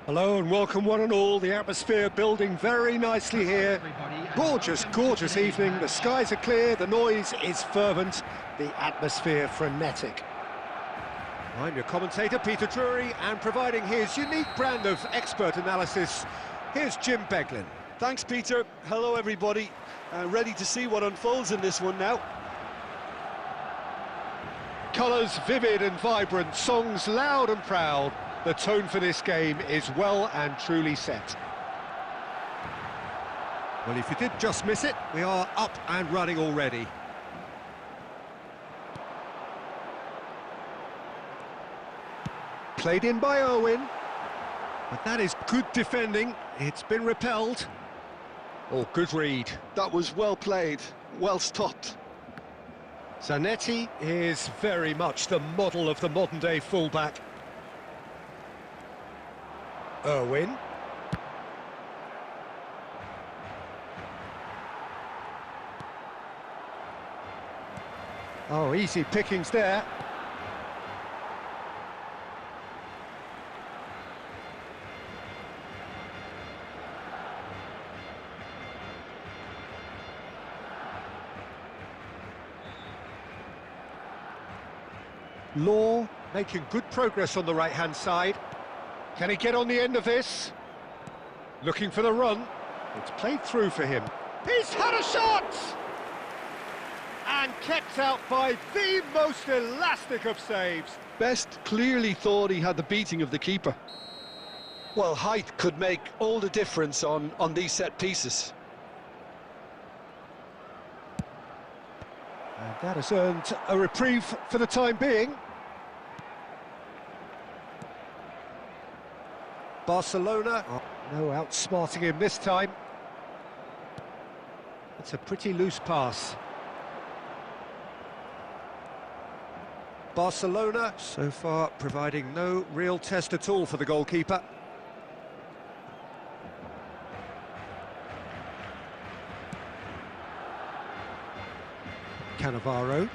Hello and welcome one and all. The atmosphere building very nicely here. Gorgeous, gorgeous evening. The skies are clear, the noise is fervent, the atmosphere frenetic. I'm your commentator, Peter Drury, and providing his unique brand of expert analysis, here's Jim Beglin. Thanks, Peter. Hello, everybody. Ready to see what unfolds in this one now. Colours vivid and vibrant, songs loud and proud. The tone for this game is well and truly set. Well, if you did just miss it, we are up and running already. Played in by Owen. But that is good defending. It's been repelled. Oh, good read. That was well played, well stopped. Zanetti is very much the model of the modern-day fullback. Owen. Oh, easy pickings there. Law making good progress on the right-hand side. Can he get on the end of this? Looking for the run. It's played through for him. He's had a shot! And kept out by the most elastic of saves. Best clearly thought he had the beating of the keeper. Well, height could make all the difference on these set pieces. And that has earned a reprieve for the time being. Barcelona, no outsmarting him this time. It's a pretty loose pass. Barcelona, so far, providing no real test at all for the goalkeeper. Cannavaro.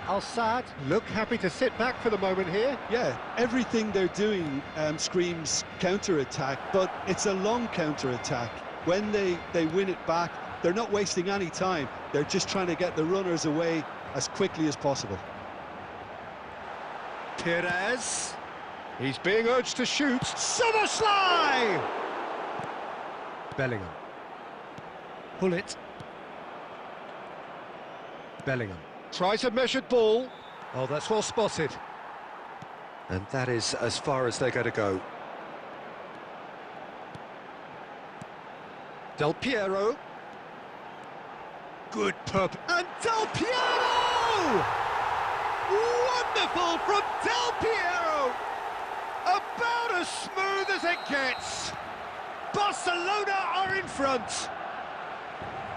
Al-Sadd look happy to sit back for the moment here. Yeah, everything they're doing screams counter-attack, but it's a long counter-attack. When they win it back, they're not wasting any time. They're just trying to get the runners away as quickly as possible. Perez. He's being urged to shoot. Somersley! Bellingham. Pull it. Bellingham. Tries a measured ball. Oh, that's well spotted. And that is as far as they're going to go. Del Piero. Good purpose. And Del Piero! Wonderful from Del Piero! About as smooth as it gets. Barcelona are in front.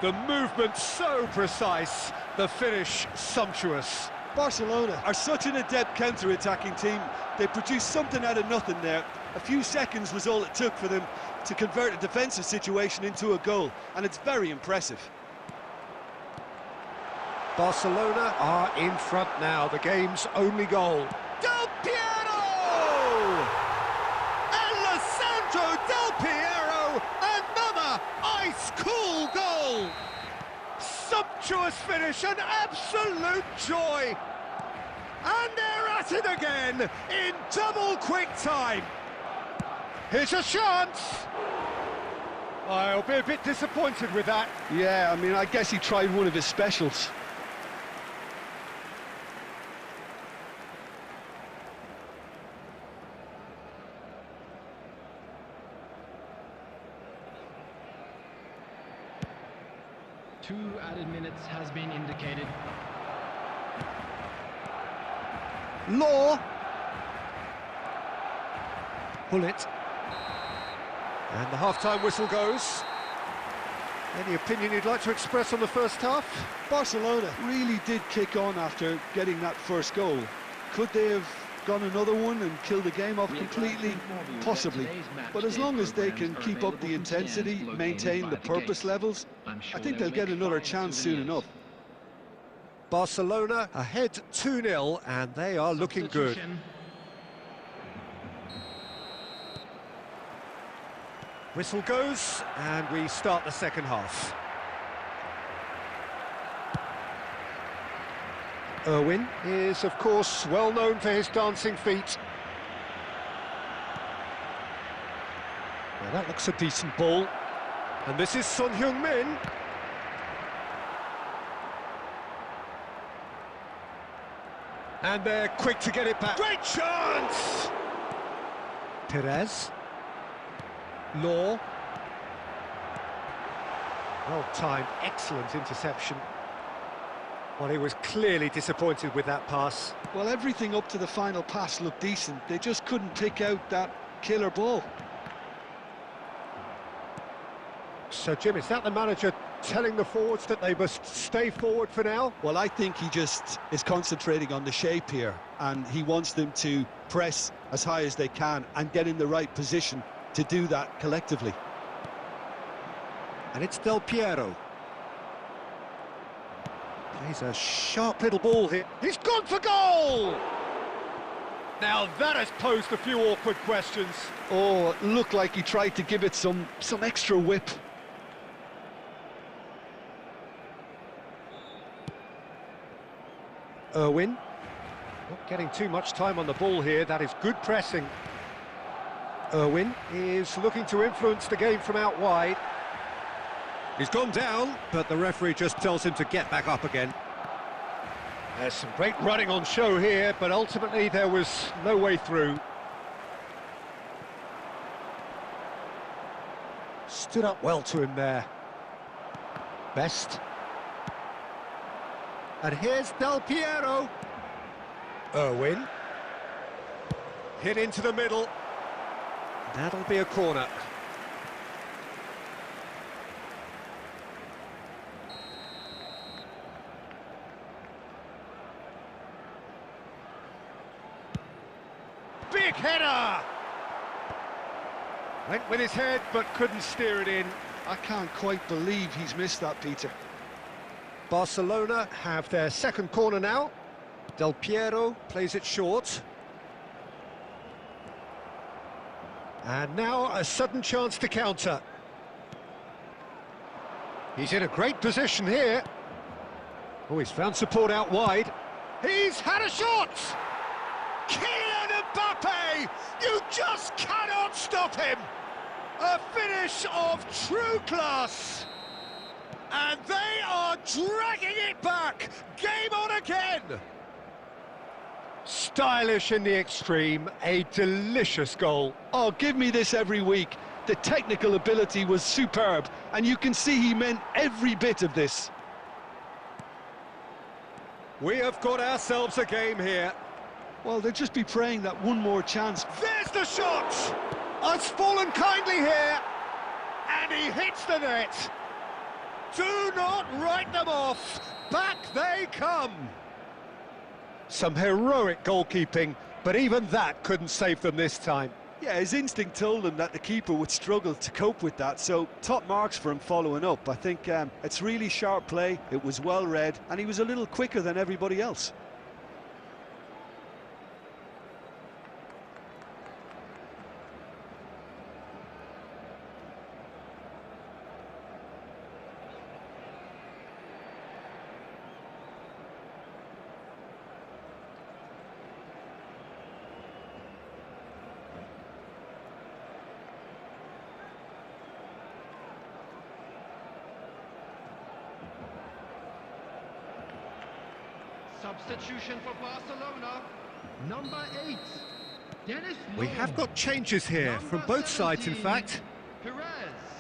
The movement so precise, the finish sumptuous. Barcelona are such an adept counter-attacking team. They produced something out of nothing there. A few seconds was all it took for them to convert a defensive situation into a goal, and it's very impressive. Barcelona are in front now, the game's only goal. Del Piero! Alessandro Del Piero! Another ice-cool goal! Sumptuous finish, an absolute joy! And they're at it again in double quick time. Here's a chance! I'll be a bit disappointed with that. Yeah, I mean, I guess he tried one of his specials. Two added minutes has been indicated. Law. Pull it. And the half-time whistle goes. Any opinion you'd like to express on the first half? Barcelona really did kick on after getting that first goal. Could they have gone another one and killed the game off completely? Possibly. But as long as they can keep up the intensity, maintain the purpose levels, I think they'll get another chance soon enough. Barcelona ahead 2-0 and they are looking good. Whistle goes, and we start the second half. Irwin is, of course, well known for his dancing feet. Well, that looks a decent ball. And this is Son Heung-min. And they're quick to get it back. Great chance! Perez. Law. Well timed, excellent interception. Well, he was clearly disappointed with that pass. Well, everything up to the final pass looked decent. They just couldn't pick out that killer ball. So, Jim, is that the manager telling the forwards that they must stay forward for now? Well, I think he just is concentrating on the shape here, and he wants them to press as high as they can and get in the right position to do that collectively. And it's Del Piero. Plays a sharp little ball here. He's gone for goal! Now that has posed a few awkward questions. Oh, it looked like he tried to give it some extra whip. Irwin. Not getting too much time on the ball here. That is good pressing. Irwin is looking to influence the game from out wide. He's gone down, but the referee just tells him to get back up again. There's some great running on show here, but ultimately there was no way through. Stood up well to him there. Best. And here's Del Piero. Irwin. Hit into the middle. That'll be a corner. Big header! Went with his head, but couldn't steer it in. I can't quite believe he's missed that, Peter. Barcelona have their second corner now. Del Piero plays it short. And now a sudden chance to counter. He's in a great position here. Oh, he's found support out wide. He's had a shot! Kylian Mbappe! You just cannot stop him! A finish of true class! And they are dragging it back! Game on again! Stylish in the extreme, a delicious goal. Oh, give me this every week. The technical ability was superb, and you can see he meant every bit of this. We have got ourselves a game here. Well, they'll just be praying that one more chance. There's the shot! It's fallen kindly here, and he hits the net. Do not write them off. Back they come. Some heroic goalkeeping, but even that couldn't save them this time. Yeah, his instinct told him that the keeper would struggle to cope with that, so top marks for him following up. I think it's really sharp play, it was well read, and he was a little quicker than everybody else. Substitution for Barcelona, number 8. Dennis We have got changes here from both sides, in fact. Perez.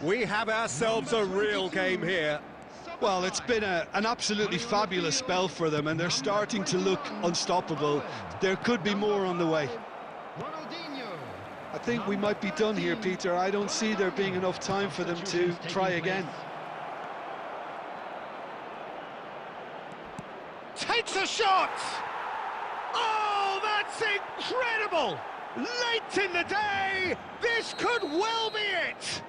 We have ourselves a real game here. Well, it's been an absolutely fabulous spell for them, and they're starting to look unstoppable. There could be more on the way. I think we might be done here, Peter. I don't see there being enough time for them to try again. Takes a shot! Oh, that's incredible! Late in the day, this could well be it!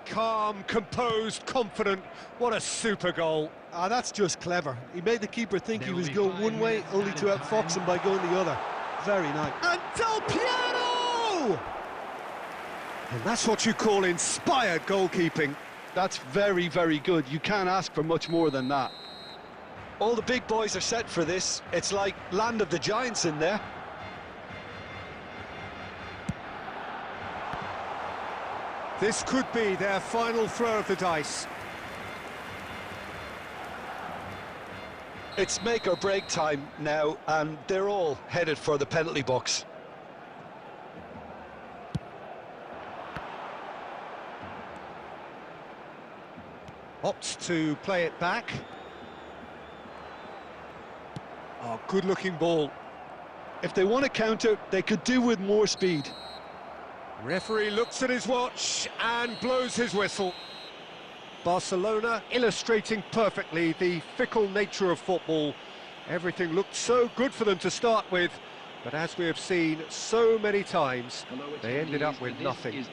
Calm, composed, confident, what a super goal. Ah, that's just clever. He made the keeper think he was going one way, only to outfox him by going the other. Very nice. And Del Piero! And that's what you call inspired goalkeeping. That's very, very good. You can't ask for much more than that. All the big boys are set for this. It's like land of the giants in there. This could be their final throw of the dice. It's make or break time now, and they're all headed for the penalty box. Opts to play it back. Oh, good-looking ball. If they want to counter, they could do with more speed. Referee looks at his watch and blows his whistle. Barcelona illustrating perfectly the fickle nature of football. Everything looked so good for them to start with, but as we have seen so many times, they ended up with nothing.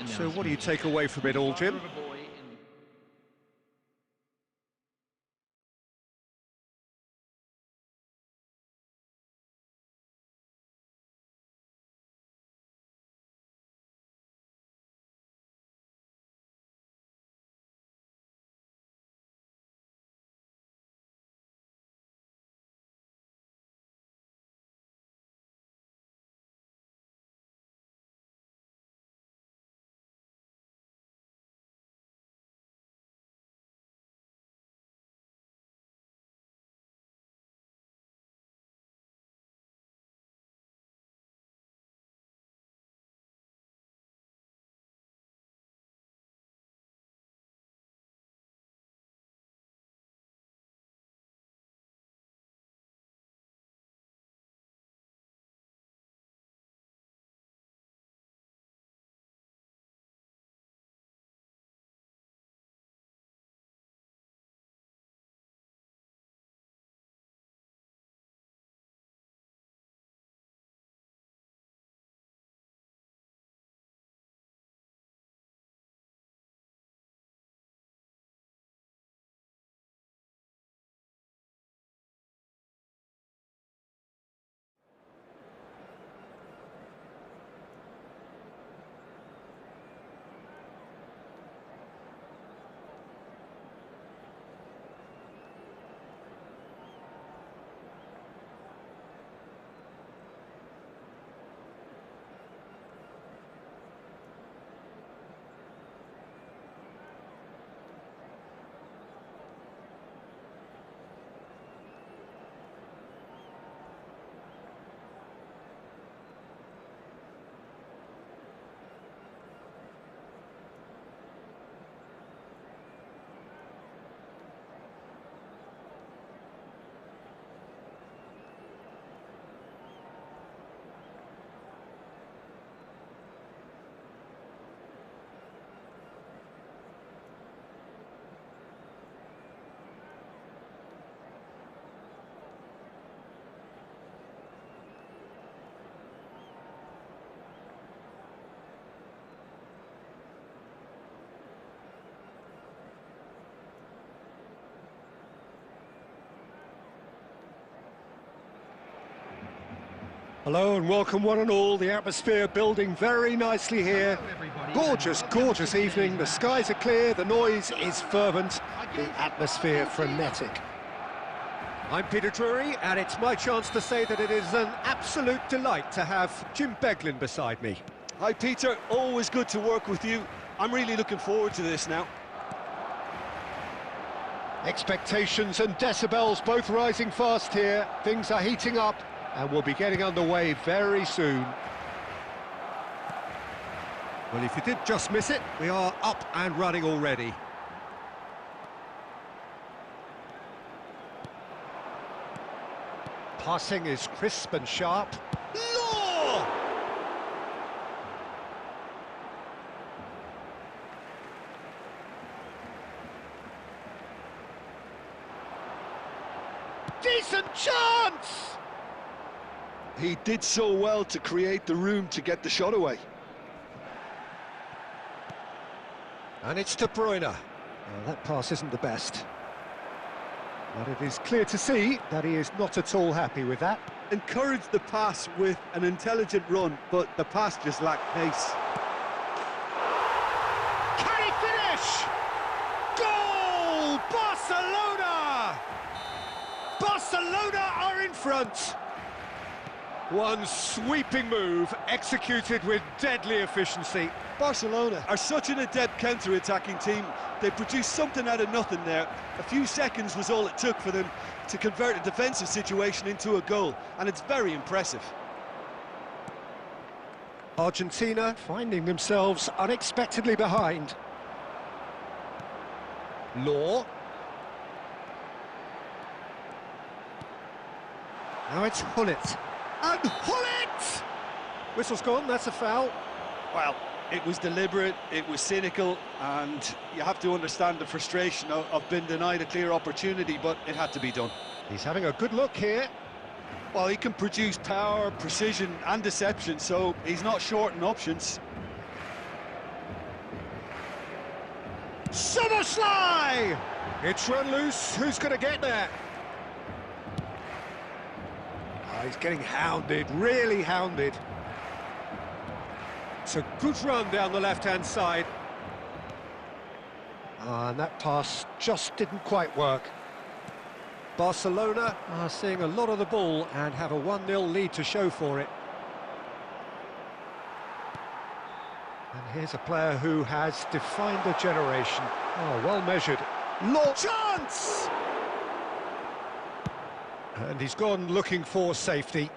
So what do you take away from it all, Jim? Hello and welcome one and all. The atmosphere building very nicely here. Gorgeous, gorgeous evening. The skies are clear, the noise is fervent, the atmosphere frenetic. I'm Peter Drury, and it's my chance to say that it is an absolute delight to have Jim Beglin beside me. Hi Peter, always good to work with you. I'm really looking forward to this now. Expectations and decibels both rising fast here. Things are heating up, and we'll be getting underway very soon. Well, if you did just miss it, we are up and running already. Passing is crisp and sharp. Law! Decent chance! He did so well to create the room to get the shot away. And it's De Bruyne. Well, that pass isn't the best. But it is clear to see that he is not at all happy with that. encouraged the pass with an intelligent run, but the pass just lacked pace. Can he finish? Goal! Barcelona! Barcelona are in front. One sweeping move, executed with deadly efficiency. Barcelona are such an adept counter-attacking team. They produced something out of nothing there. A few seconds was all it took for them to convert a defensive situation into a goal, and it's very impressive. Argentina finding themselves unexpectedly behind. Law. Now it's Hullet. And Hullet! Whistle's gone, that's a foul. Well, it was deliberate, it was cynical, and you have to understand the frustration of being denied a clear opportunity, but it had to be done. He's having a good look here. Well, he can produce power, precision and deception, so he's not short in options. Soboslai! It's run loose, who's going to get there? Oh, he's getting hounded, really hounded. It's a good run down the left-hand side. And that pass just didn't quite work. Barcelona are seeing a lot of the ball and have a 1-0 lead to show for it. And here's a player who has defined a generation. Oh, well measured. Law chance! And he's gone looking for safety.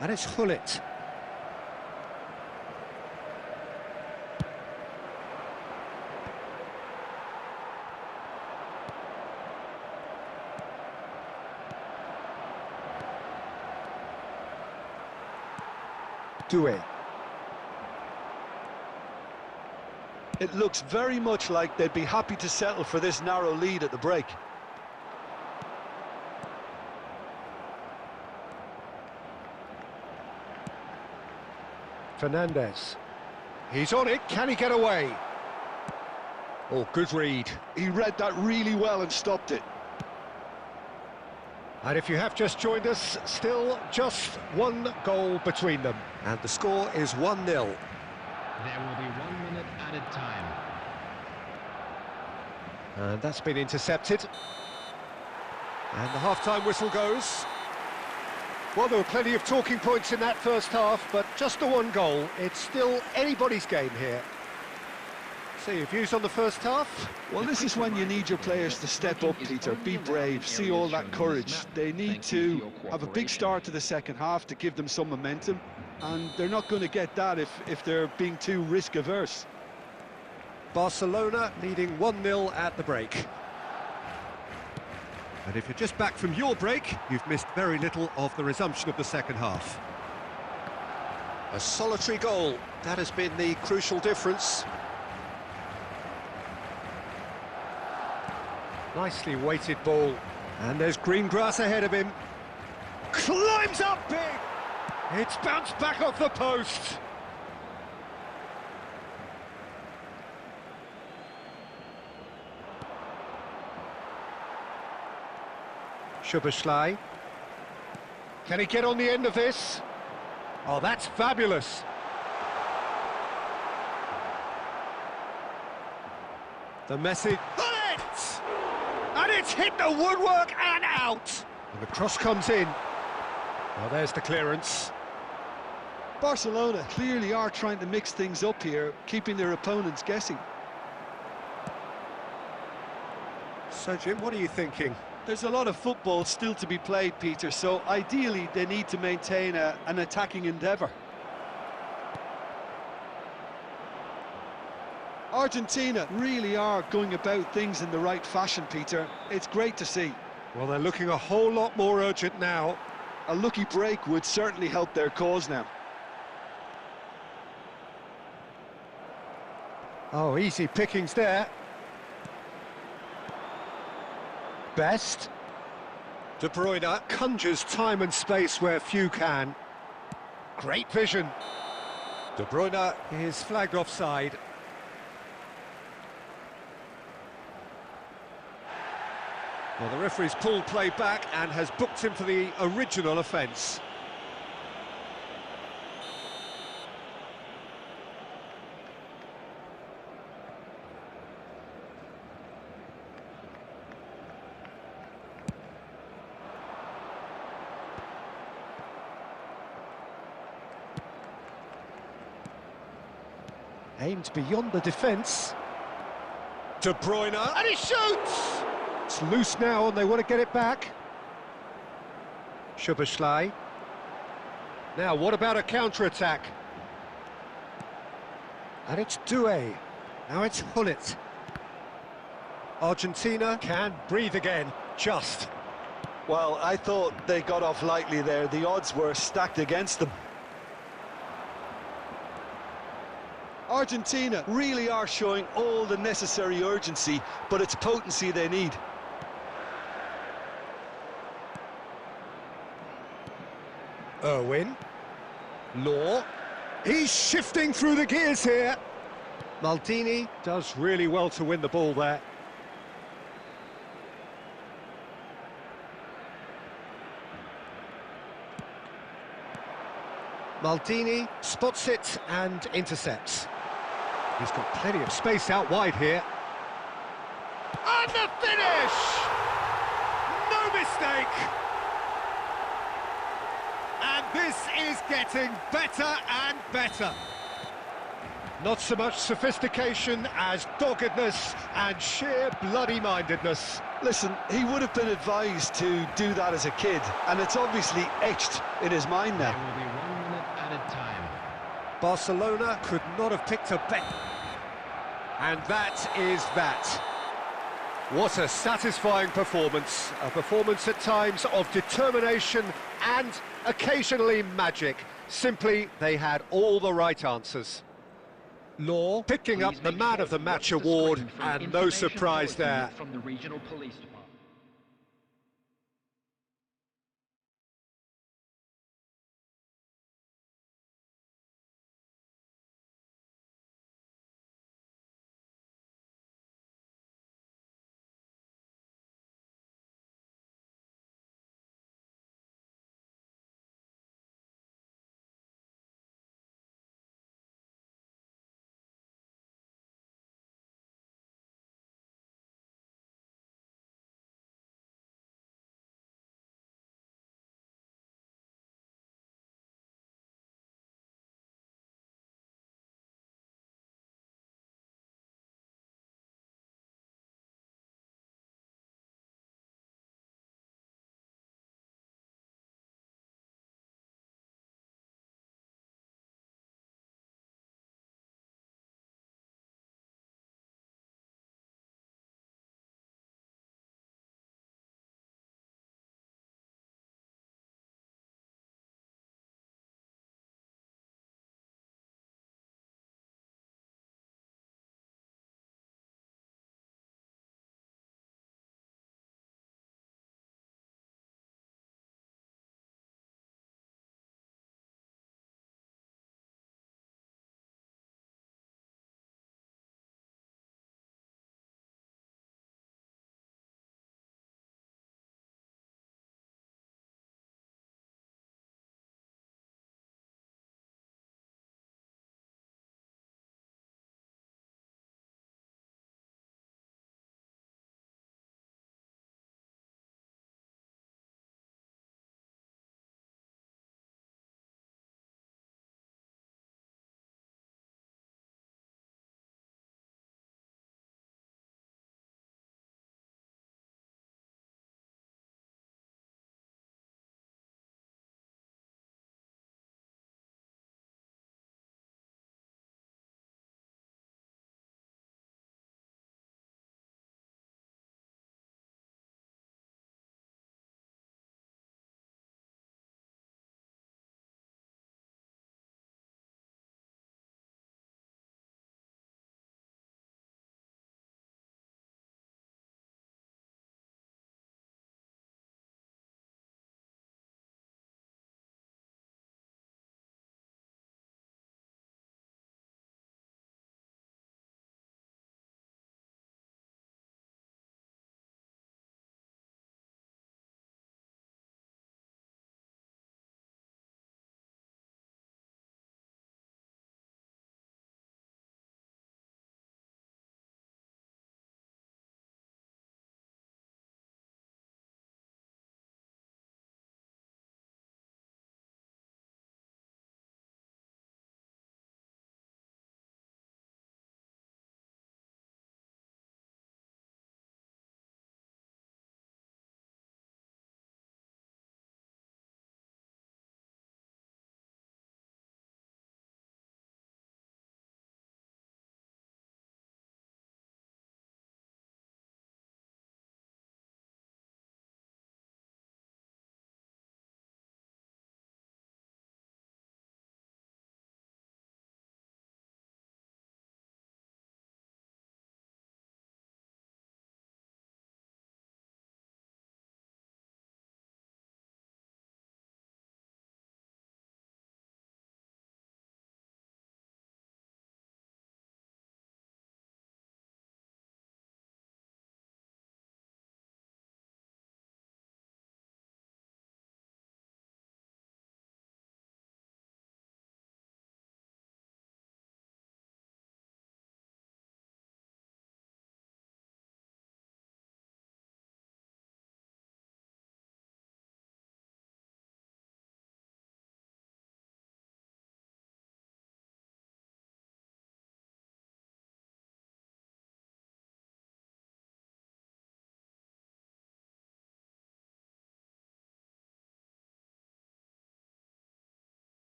And it's Hullet. Doué. It looks very much like they'd be happy to settle for this narrow lead at the break. Fernandez. He's on it, can he get away? Oh, good read. He read that really well and stopped it. And if you have just joined us, still just one goal between them. And the score is 1-0. There will be 1 minute added time. And that's been intercepted. And the half-time whistle goes. Well, there were plenty of talking points in that first half, but just the one goal. It's still anybody's game here. So your views on the first half? Well, this is when you need your players to step up, Peter. Be brave, see all that courage. They need to have a big start to the second half to give them some momentum, and they're not going to get that if they're being too risk-averse. Barcelona leading 1-0 at the break. And if you're just back from your break, you've missed very little of the resumption of the second half. A solitary goal, that has been the crucial difference. Nicely weighted ball. And there's green grass ahead of him. Climbs up big! It's bounced back off the post. Soboslai. Can he get on the end of this? Oh, that's fabulous. The message. Bullet! And it's hit the woodwork and out. And the cross comes in. Well, there's the clearance. Barcelona clearly are trying to mix things up here, keeping their opponents guessing. So, Jim, what are you thinking? There's a lot of football still to be played, Peter, so ideally they need to maintain an attacking endeavour. Argentina really are going about things in the right fashion, Peter. It's great to see. Well, they're looking a whole lot more urgent now. A lucky break would certainly help their cause now. Oh, easy pickings there. Best. De Bruyne conjures time and space where few can. Great vision. De Bruyne is flagged offside. Well, the referee's pulled play back and has booked him for the original offence. Aimed beyond the defence. De Bruyne, and he shoots! It's loose now and they want to get it back. Szoboszlai. Now, what about a counter-attack? And it's Doué. Now it's Hullet. Argentina can breathe again, just. Well, I thought they got off lightly there. The odds were stacked against them. Argentina really are showing all the necessary urgency, but it's potency they need. Irwin. Law. He's shifting through the gears here. Maldini does really well to win the ball there. Maldini spots it and intercepts. He's got plenty of space out wide here. And the finish! No mistake! And this is getting better and better. Not so much sophistication as doggedness and sheer bloody-mindedness. Listen, he would have been advised to do that as a kid, and it's obviously etched in his mind now. There will be 1 minute at a time. Barcelona could not have picked a better. And that is that. What a satisfying performance. A performance at times of determination and occasionally magic. Simply, they had all the right answers. Law picking up the Man of the Match award, and no surprise there. From the regional police department.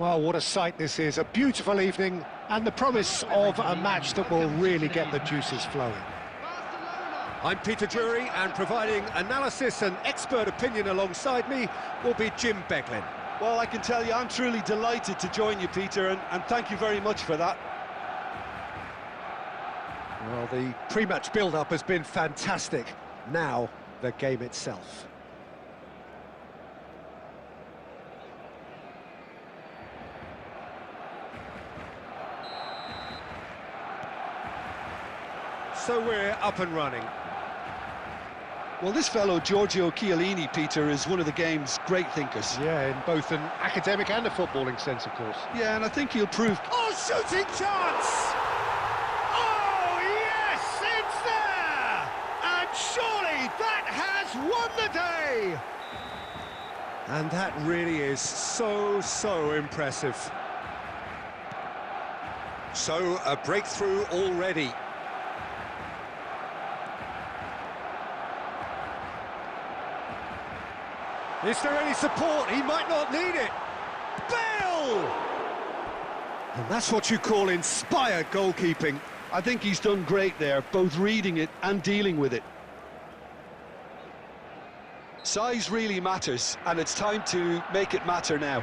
Well, what a sight this is. A beautiful evening and the promise of a match that will really get the juices flowing. I'm Peter Drury, and providing analysis and expert opinion alongside me will be Jim Beglin. Well, I can tell you, I'm truly delighted to join you, Peter, and thank you very much for that. Well, the pre-match build-up has been fantastic. Now, the game itself. So we're up and running. Well, this fellow, Giorgio Chiellini, Peter, is one of the game's great thinkers. Yeah, in both an academic and a footballing sense, of course. Yeah, and I think he'll prove... Oh, shooting chance! Oh, yes, it's there! And surely that has won the day! And that really is so impressive. So, a breakthrough already. Is there any support? He might not need it. Bale! And that's what you call inspired goalkeeping. I think he's done great there, both reading it and dealing with it. Size really matters, and it's time to make it matter now.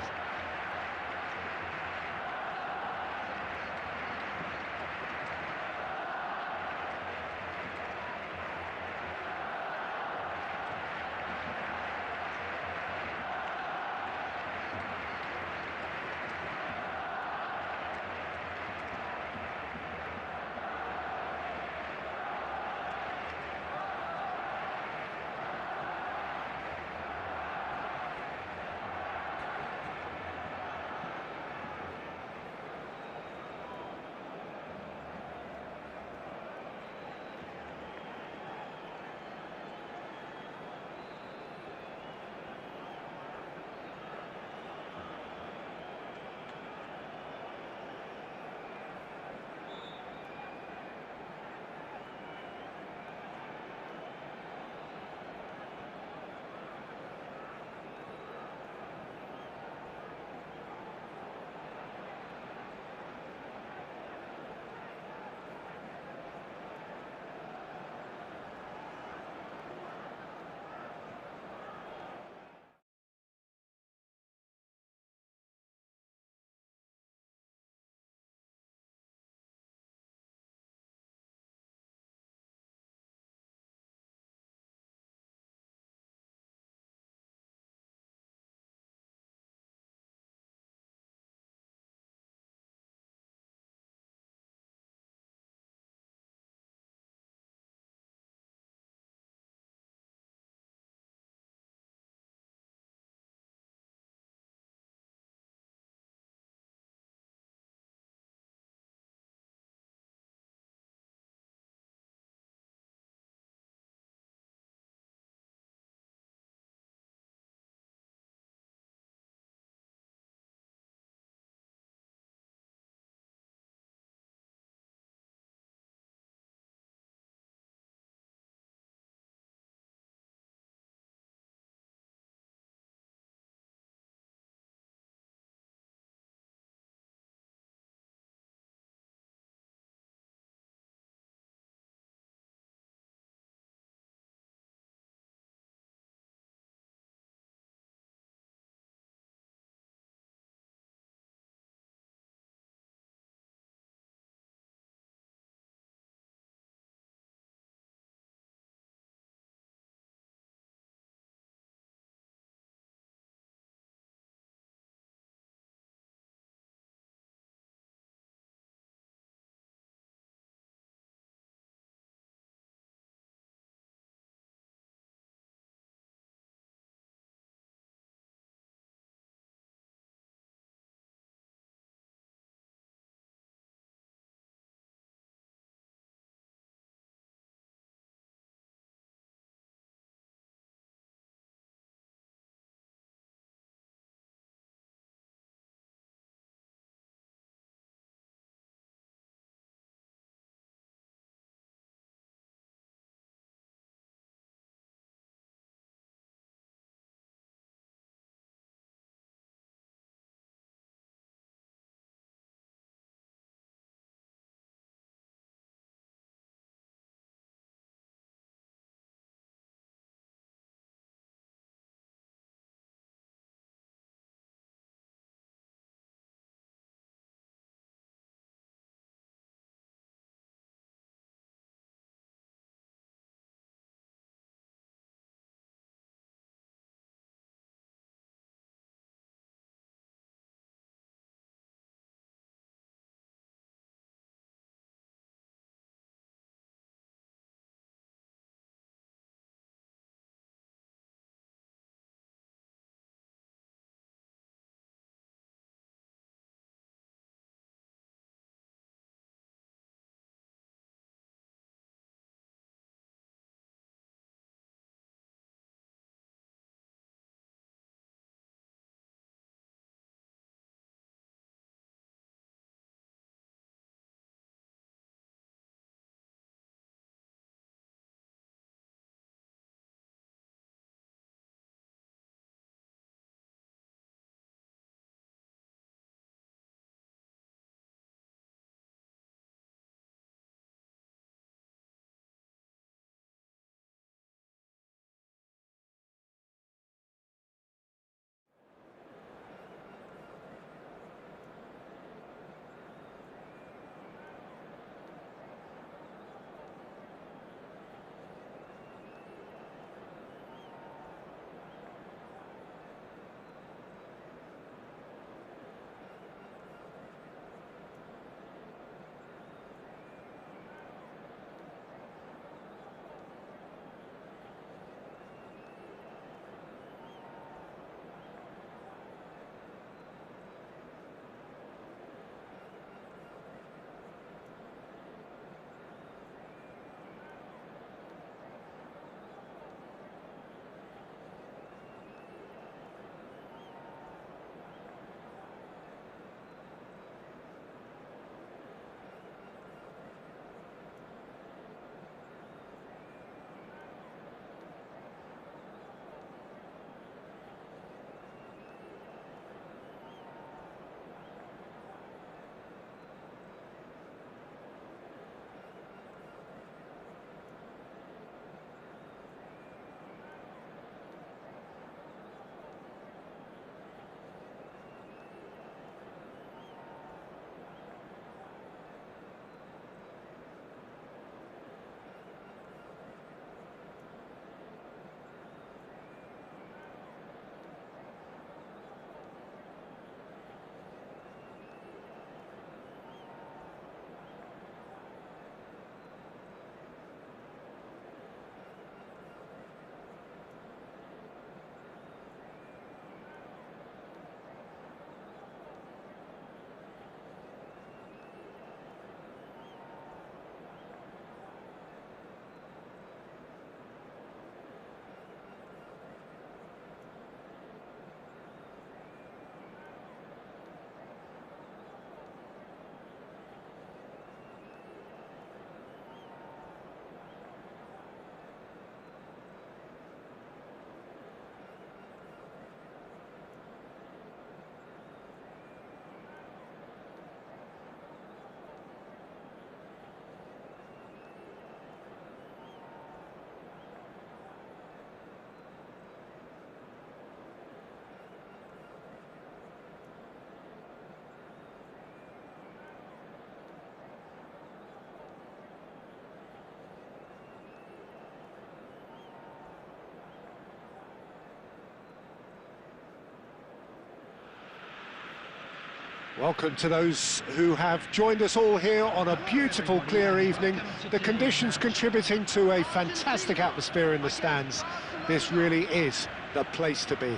Welcome to those who have joined us all here on a beautiful, clear evening. The conditions contributing to a fantastic atmosphere in the stands. This really is the place to be.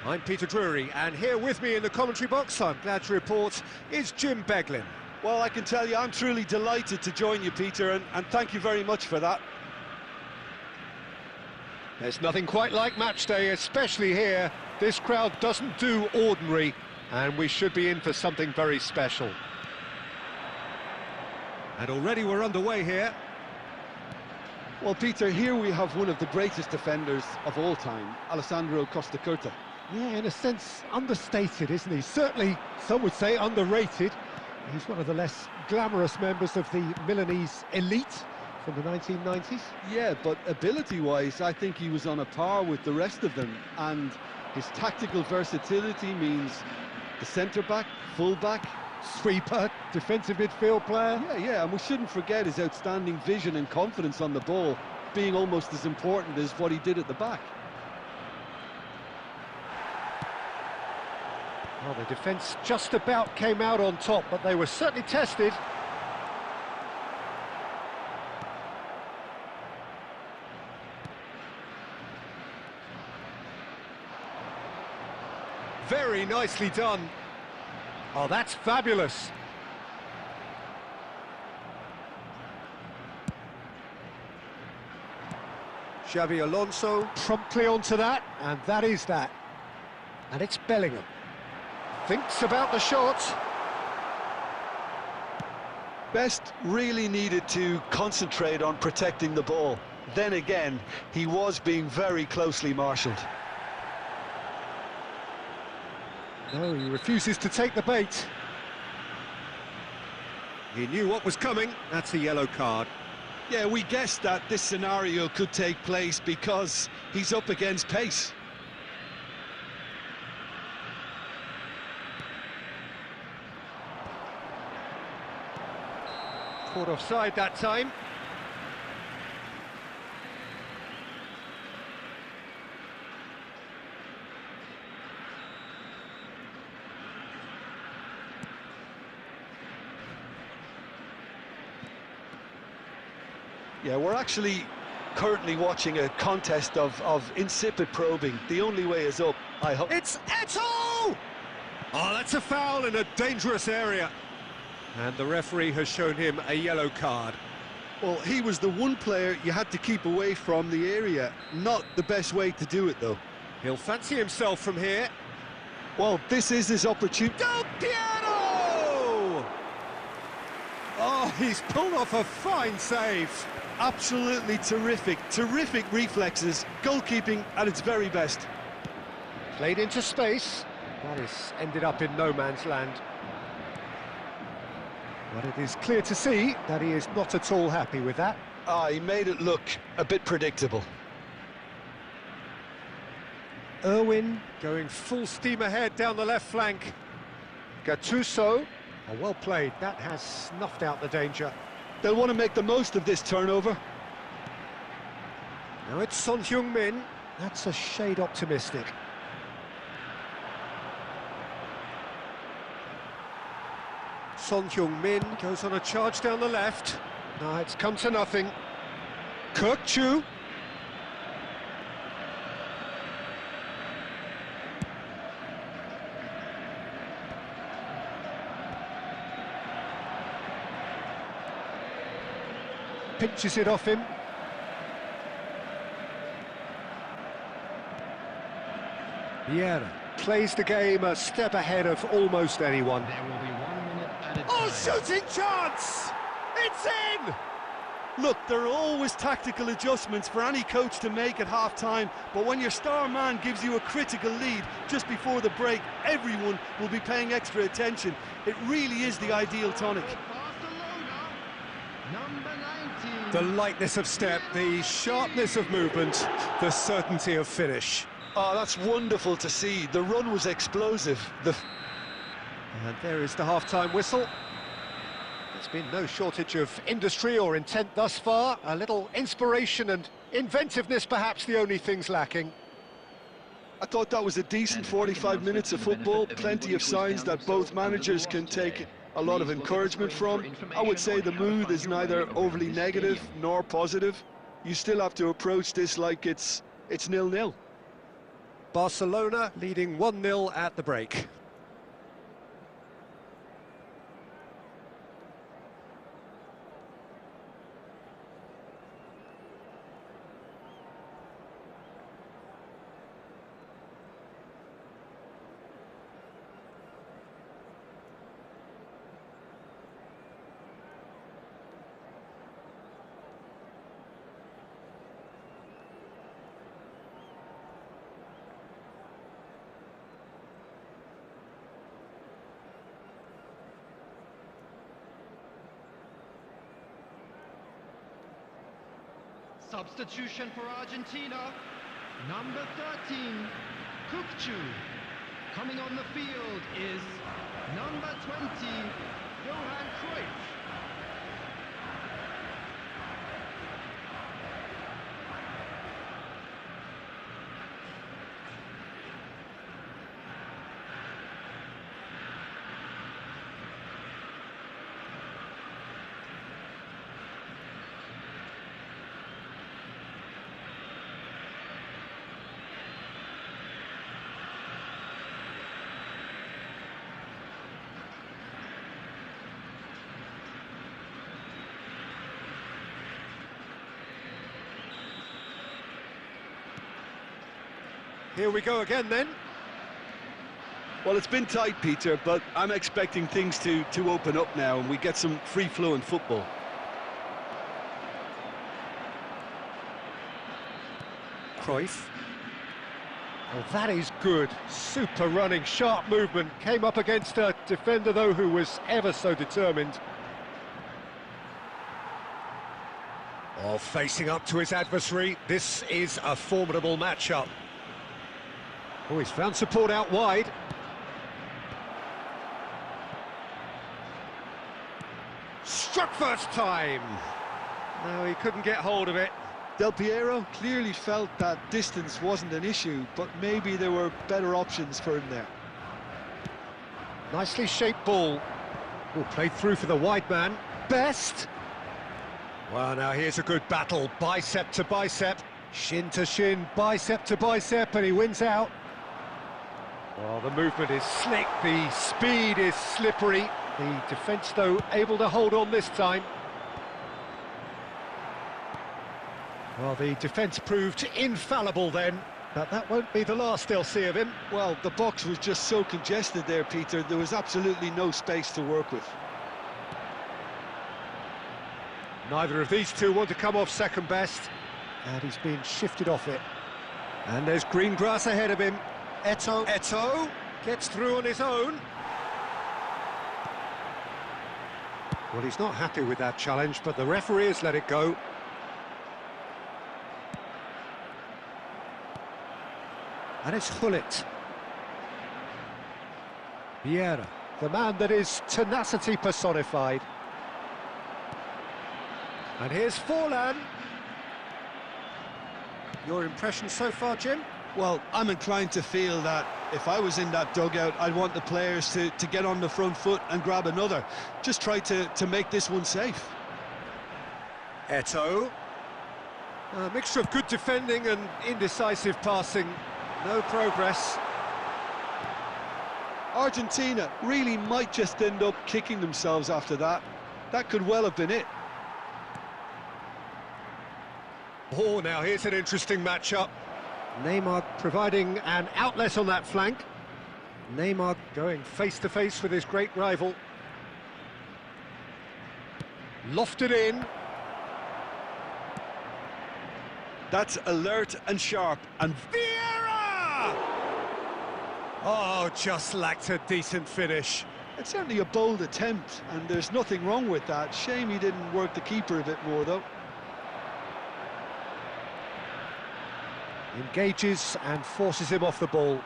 I'm Peter Drury, and here with me in the commentary box, I'm glad to report, is Jim Beglin. Well, I can tell you, I'm truly delighted to join you, Peter, and thank you very much for that. There's nothing quite like match day, especially here. This crowd doesn't do ordinary, and we should be in for something very special. And already we're underway here. Well, Peter, here we have one of the greatest defenders of all time, Alessandro Costacurta. Yeah, in a sense, understated, isn't he? Certainly, some would say underrated. He's one of the less glamorous members of the Milanese elite from the 1990s. Yeah, but ability-wise, I think he was on a par with the rest of them, and his tactical versatility means the centre-back, full-back, Sweeper, defensive midfield player. Yeah, and we shouldn't forget his outstanding vision and confidence on the ball, being almost as important as what he did at the back. Well, the defence just about came out on top, but they were certainly tested. Very nicely done. Oh, that's fabulous. Xabi Alonso promptly onto that, and that is that. And it's Bellingham. Thinks about the shot. Best really needed to concentrate on protecting the ball. Then again, he was being very closely marshalled. No, he refuses to take the bait. He knew what was coming. That's a yellow card. Yeah, we guessed that this scenario could take place because he's up against pace. Caught offside that time. Yeah, we're actually currently watching a contest of insipid probing. The only way is up, I hope. It's Eto'o! Oh, that's a foul in a dangerous area. And the referee has shown him a yellow card. Well, he was the one player you had to keep away from the area. Not the best way to do it, though. He'll fancy himself from here. Well, this is his opportunity. Del Piero! Oh, he's pulled off a fine save. Absolutely terrific reflexes, goalkeeping at its very best. Played into space. That has ended up in no man's land. But it is clear to see that he is not at all happy with that. He made it look a bit predictable. Irwin going full steam ahead down the left flank. Gattuso, oh, well played, that has snuffed out the danger. They'll want to make the most of this turnover. Now it's Son Heung-min, that's a shade optimistic. Son Heung-min goes on a charge down the left. No, it's come to nothing. Kirk-Chu. Pinches it off him. Vieira plays the game a step ahead of almost anyone. There will be 1 minute at a time. Oh, shooting chance! It's in! Look, there are always tactical adjustments for any coach to make at half-time, but when your star man gives you a critical lead just before the break, everyone will be paying extra attention. It really is the ideal tonic. Number 19. The lightness of step, the sharpness of movement, the certainty of finish. Oh, that's wonderful to see. The run was explosive. And there is the half-time whistle. There's been no shortage of industry or intent thus far. A little inspiration and inventiveness, perhaps the only things lacking. I thought that was a decent 45 minutes of football, plenty of signs that both managers can take a lot of encouragement from. I would say the mood is neither overly negative nor positive. You still have to approach this like it's 0-0. Barcelona leading 1-0 at the break. Substitution for Argentina, number 13, Kukcu. Coming on the field is number 20, Johan Cruyff. Here we go again then. Well, it's been tight, Peter, but I'm expecting things to open up now and we get some free-flowing football. Cruyff. Oh, that is good. Super running, sharp movement. Came up against a defender, though, who was ever so determined. Oh, facing up to his adversary. This is a formidable matchup. Oh, he's found support out wide. Struck first time. No, he couldn't get hold of it. Del Piero clearly felt that distance wasn't an issue, but maybe there were better options for him there. Nicely shaped ball. Oh, played through for the wide man. Best. Well, now here's a good battle. Bicep to bicep. Shin to shin. Bicep to bicep, and he wins out. Well, the movement is slick, the speed is slippery. The defence, though, able to hold on this time. Well, the defence proved infallible then, but that won't be the last they'll see of him. Well, the box was just so congested there, Peter. There was absolutely no space to work with. Neither of these two want to come off second best, and he's being shifted off it. And there's green grass ahead of him. Eto'o gets through on his own. Well, he's not happy with that challenge, but the referee has let it go. And it's Hullet. Vieira, the man that is tenacity personified. And here's Forlan. Your impression so far, Jim? Well, I'm inclined to feel that if I was in that dugout, I'd want the players to get on the front foot and grab another. Just try to make this one safe. Eto'o. A mixture of good defending and indecisive passing. No progress. Argentina really might just end up kicking themselves after that. That could well have been it. Oh, now here's an interesting matchup. Neymar providing an outlet on that flank. Neymar going face-to-face with his great rival. Lofted in. That's alert and sharp. And Vieira! Oh, just lacked a decent finish. It's certainly a bold attempt, and there's nothing wrong with that. Shame he didn't work the keeper a bit more, though. Engages and forces him off the ball.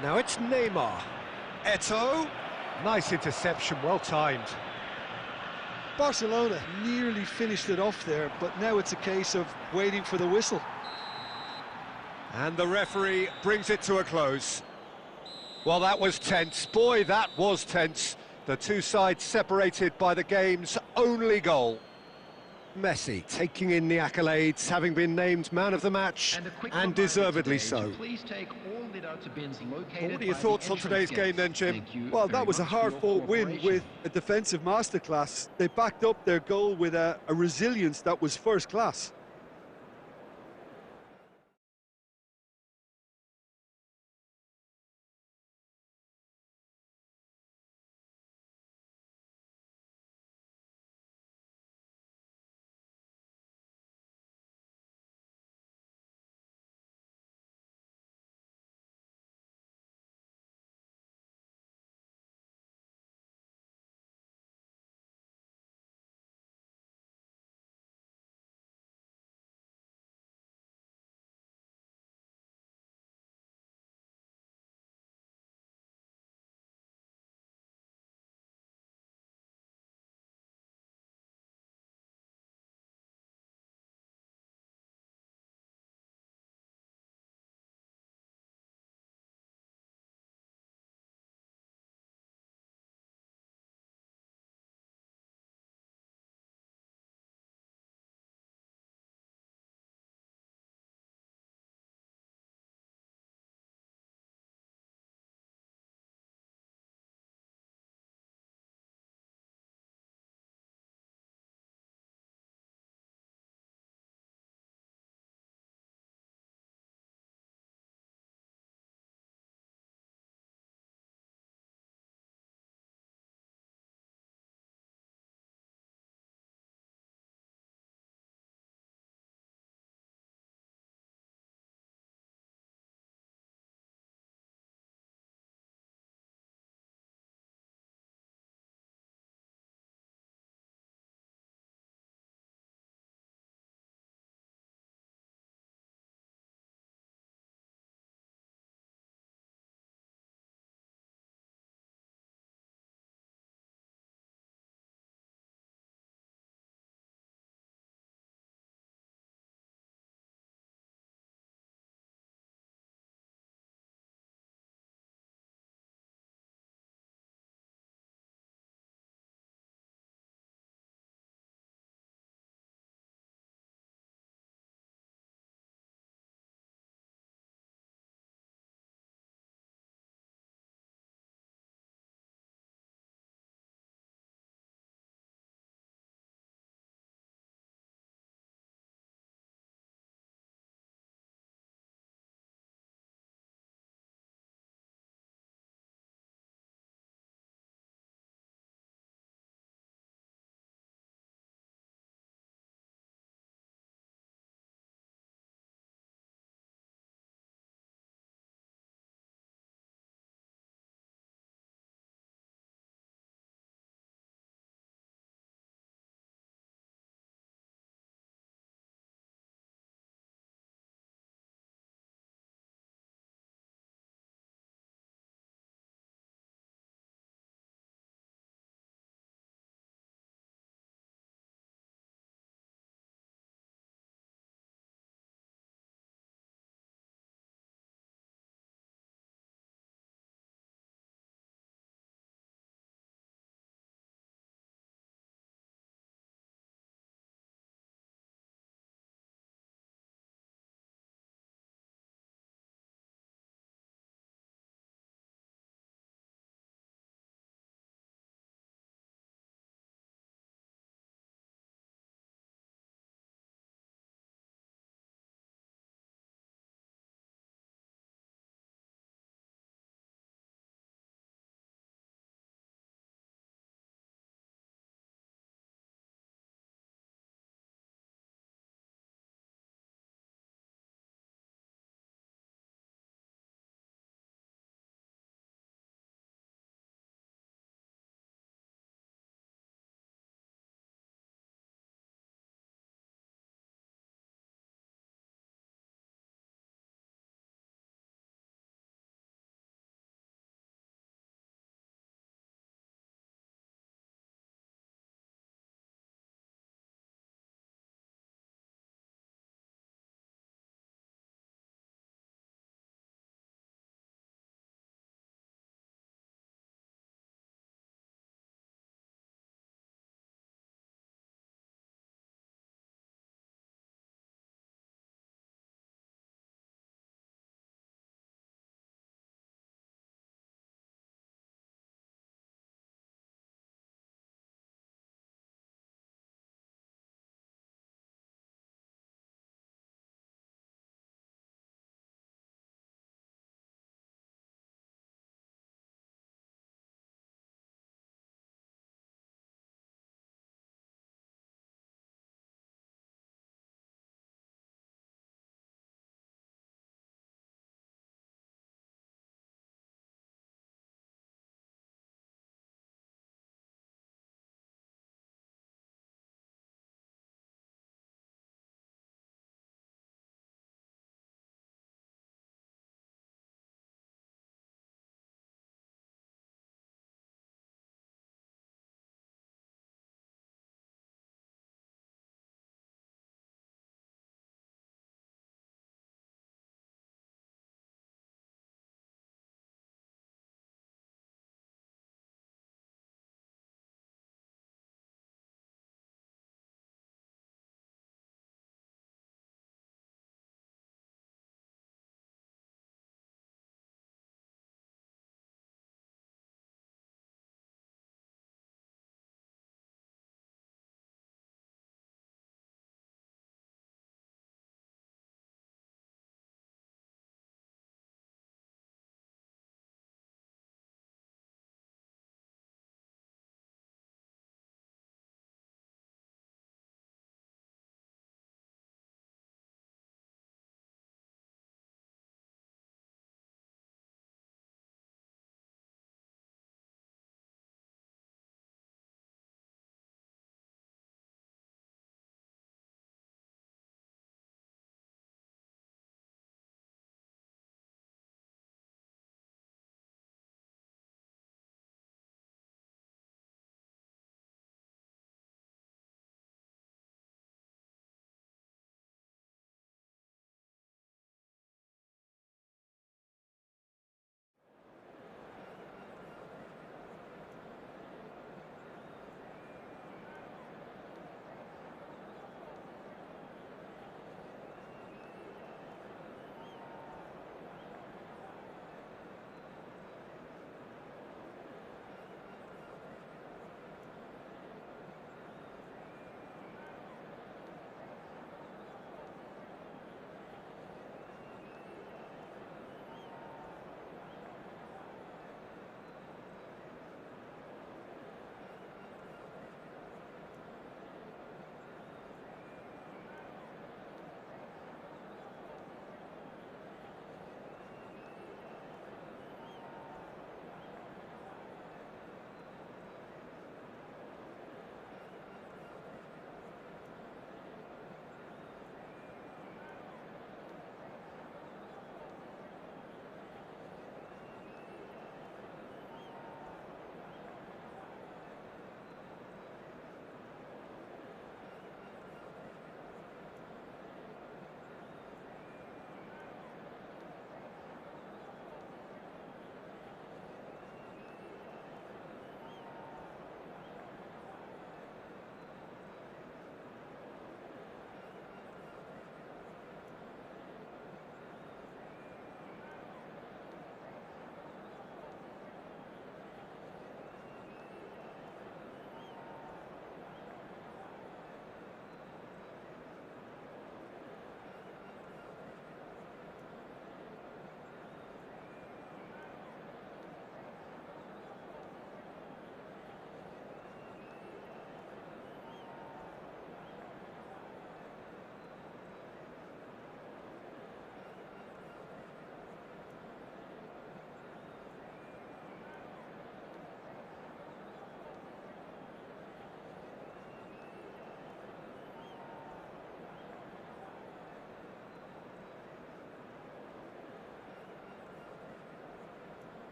Now it's Neymar. Eto'o. Nice interception, well timed. Barcelona nearly finished it off there, but now it's a case of waiting for the whistle. And the referee brings it to a close. Well, that was tense. Boy, that was tense. The two sides separated by the game's only goal. Messi taking in the accolades, having been named man of the match, and deservedly so. Please take all Lidarta bins located. Well, what are your thoughts on today's game then, Jim? Well, that was a hard-fought win with a defensive masterclass. They backed up their goal with a resilience that was first class.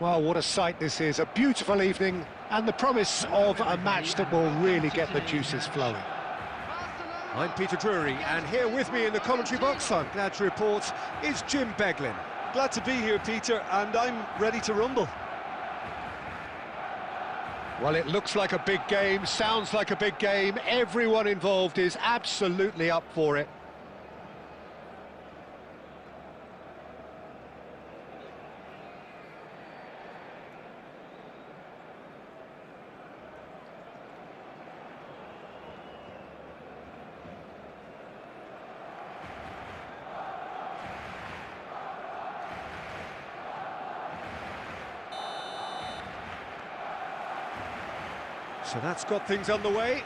Well, what a sight this is, a beautiful evening, and the promise of a match that will really get the juices flowing. I'm Peter Drury, and here with me in the commentary box, I'm glad to report, is Jim Beglin. Glad to be here, Peter, and I'm ready to rumble. Well, it looks like a big game, sounds like a big game, everyone involved is absolutely up for it. So that's got things underway.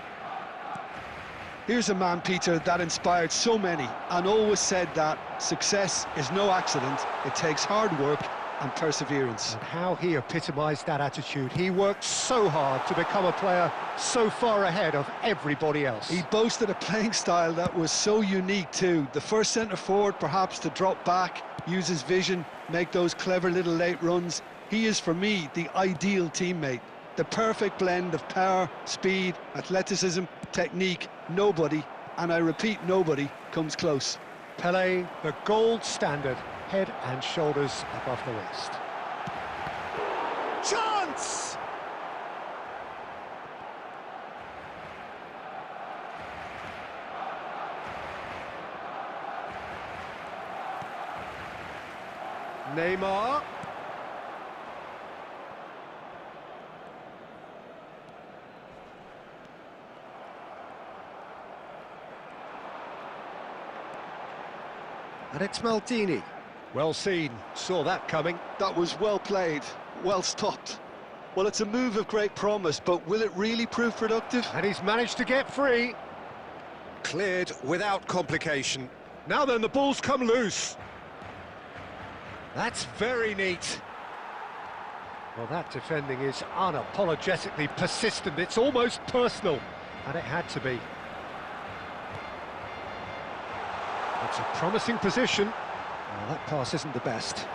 Here's a man, Peter, that inspired so many and always said that success is no accident, it takes hard work and perseverance. And how he epitomised that attitude. He worked so hard to become a player so far ahead of everybody else. He boasted a playing style that was so unique too. The first centre-forward perhaps to drop back, use his vision, make those clever little late runs. He is, for me, the ideal teammate. The perfect blend of power, speed, athleticism, technique. Nobody, and I repeat, nobody, comes close. Pelé, the gold standard, head and shoulders above the rest. Chance! Neymar. And it's Maldini. Well seen, saw that coming. That was well played, well stopped. Well, it's a move of great promise, but will it really prove productive? And he's managed to get free. Cleared without complication. Now then, the ball's come loose. That's very neat. Well, that defending is unapologetically persistent. It's almost personal, and it had to be. It's a promising position. Well, that pass isn't the best.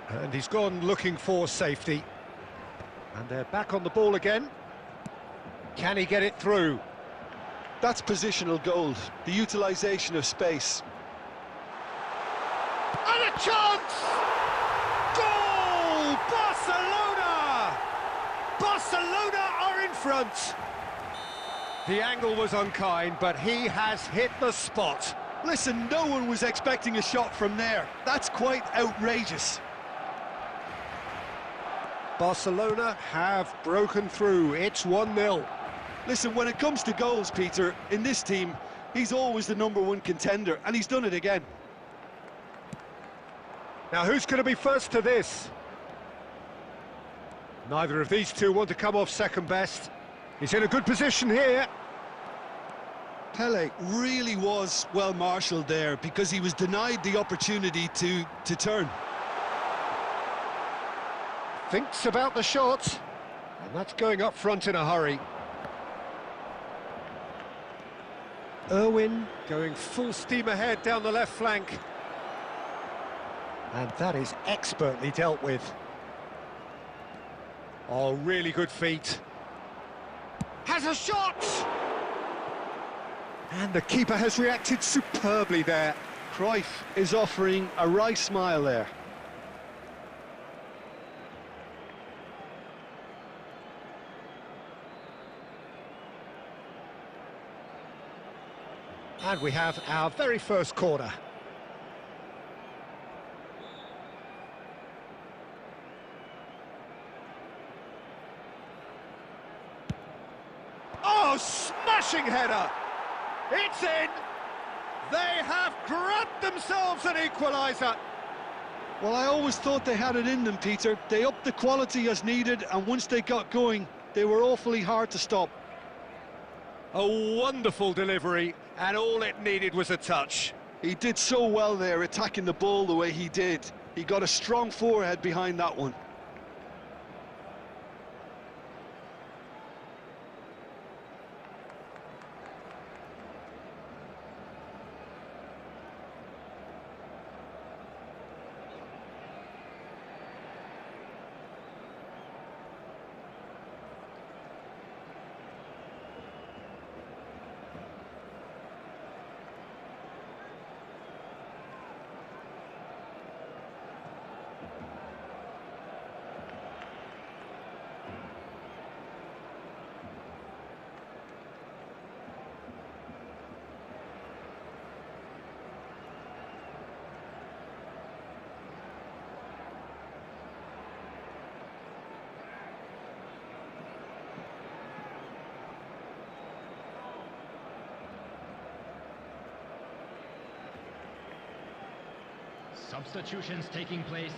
And he's gone looking for safety. And they're back on the ball again. Can he get it through? That's positional gold, the utilisation of space. And a chance! Goal! Barcelona! Barcelona are in front. The angle was unkind, but he has hit the spot. Listen, no one was expecting a shot from there. That's quite outrageous. Barcelona have broken through. It's 1-0. Listen, when it comes to goals, Peter, in this team, he's always the #1 contender, and he's done it again. Now, who's going to be first to this? Neither of these two want to come off second best. He's in a good position here. Pelé really was well marshalled there because he was denied the opportunity to turn. Thinks about the shot, and that's going up front in a hurry. Irwin going full steam ahead down the left flank. And that is expertly dealt with. Oh, really good feet. Has a shot! And the keeper has reacted superbly there. Cruyff is offering a wry smile there. And we have our very first corner. Oh, smashing header! It's in! They have grabbed themselves an equaliser. Well, I always thought they had it in them, Peter. They upped the quality as needed, and once they got going, they were awfully hard to stop. A wonderful delivery, and all it needed was a touch. He did so well there, attacking the ball the way he did. He got a strong forehead behind that one. Substitutions taking place.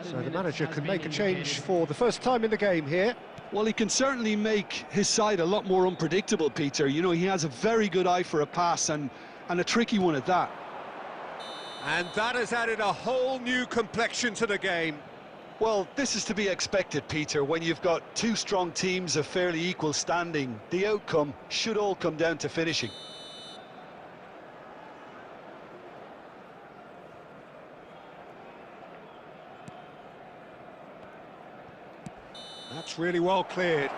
So the manager can make a change for the first time in the game here. Well, he can certainly make his side a lot more unpredictable, Peter. You know, he has a very good eye for a pass and a tricky one at that. And that has added a whole new complexion to the game. Well, this is to be expected, Peter. When you've got two strong teams of fairly equal standing, the outcome should all come down to finishing. That's really well cleared.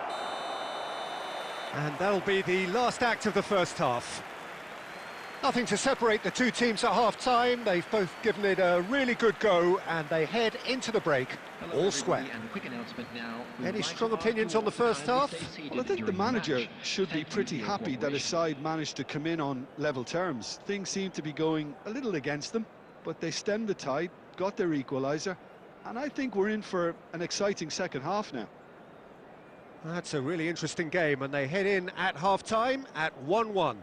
And that'll be the last act of the first half. Nothing to separate the two teams at half-time. They've both given it a really good go, and they head into the break all square. Any strong opinions on the first half? Well, I think the manager should be pretty happy that his side managed to come in on level terms. Things seem to be going a little against them, but they stemmed the tide, got their equaliser, and I think we're in for an exciting second half now. That's a really interesting game, and they head in at half-time at 1-1.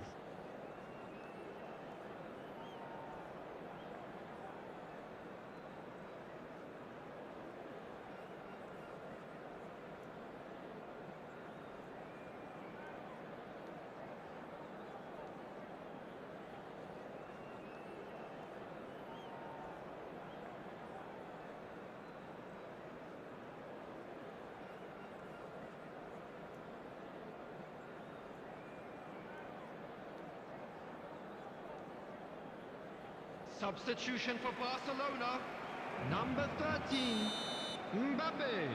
Substitution for Barcelona, number 13, Mbappe.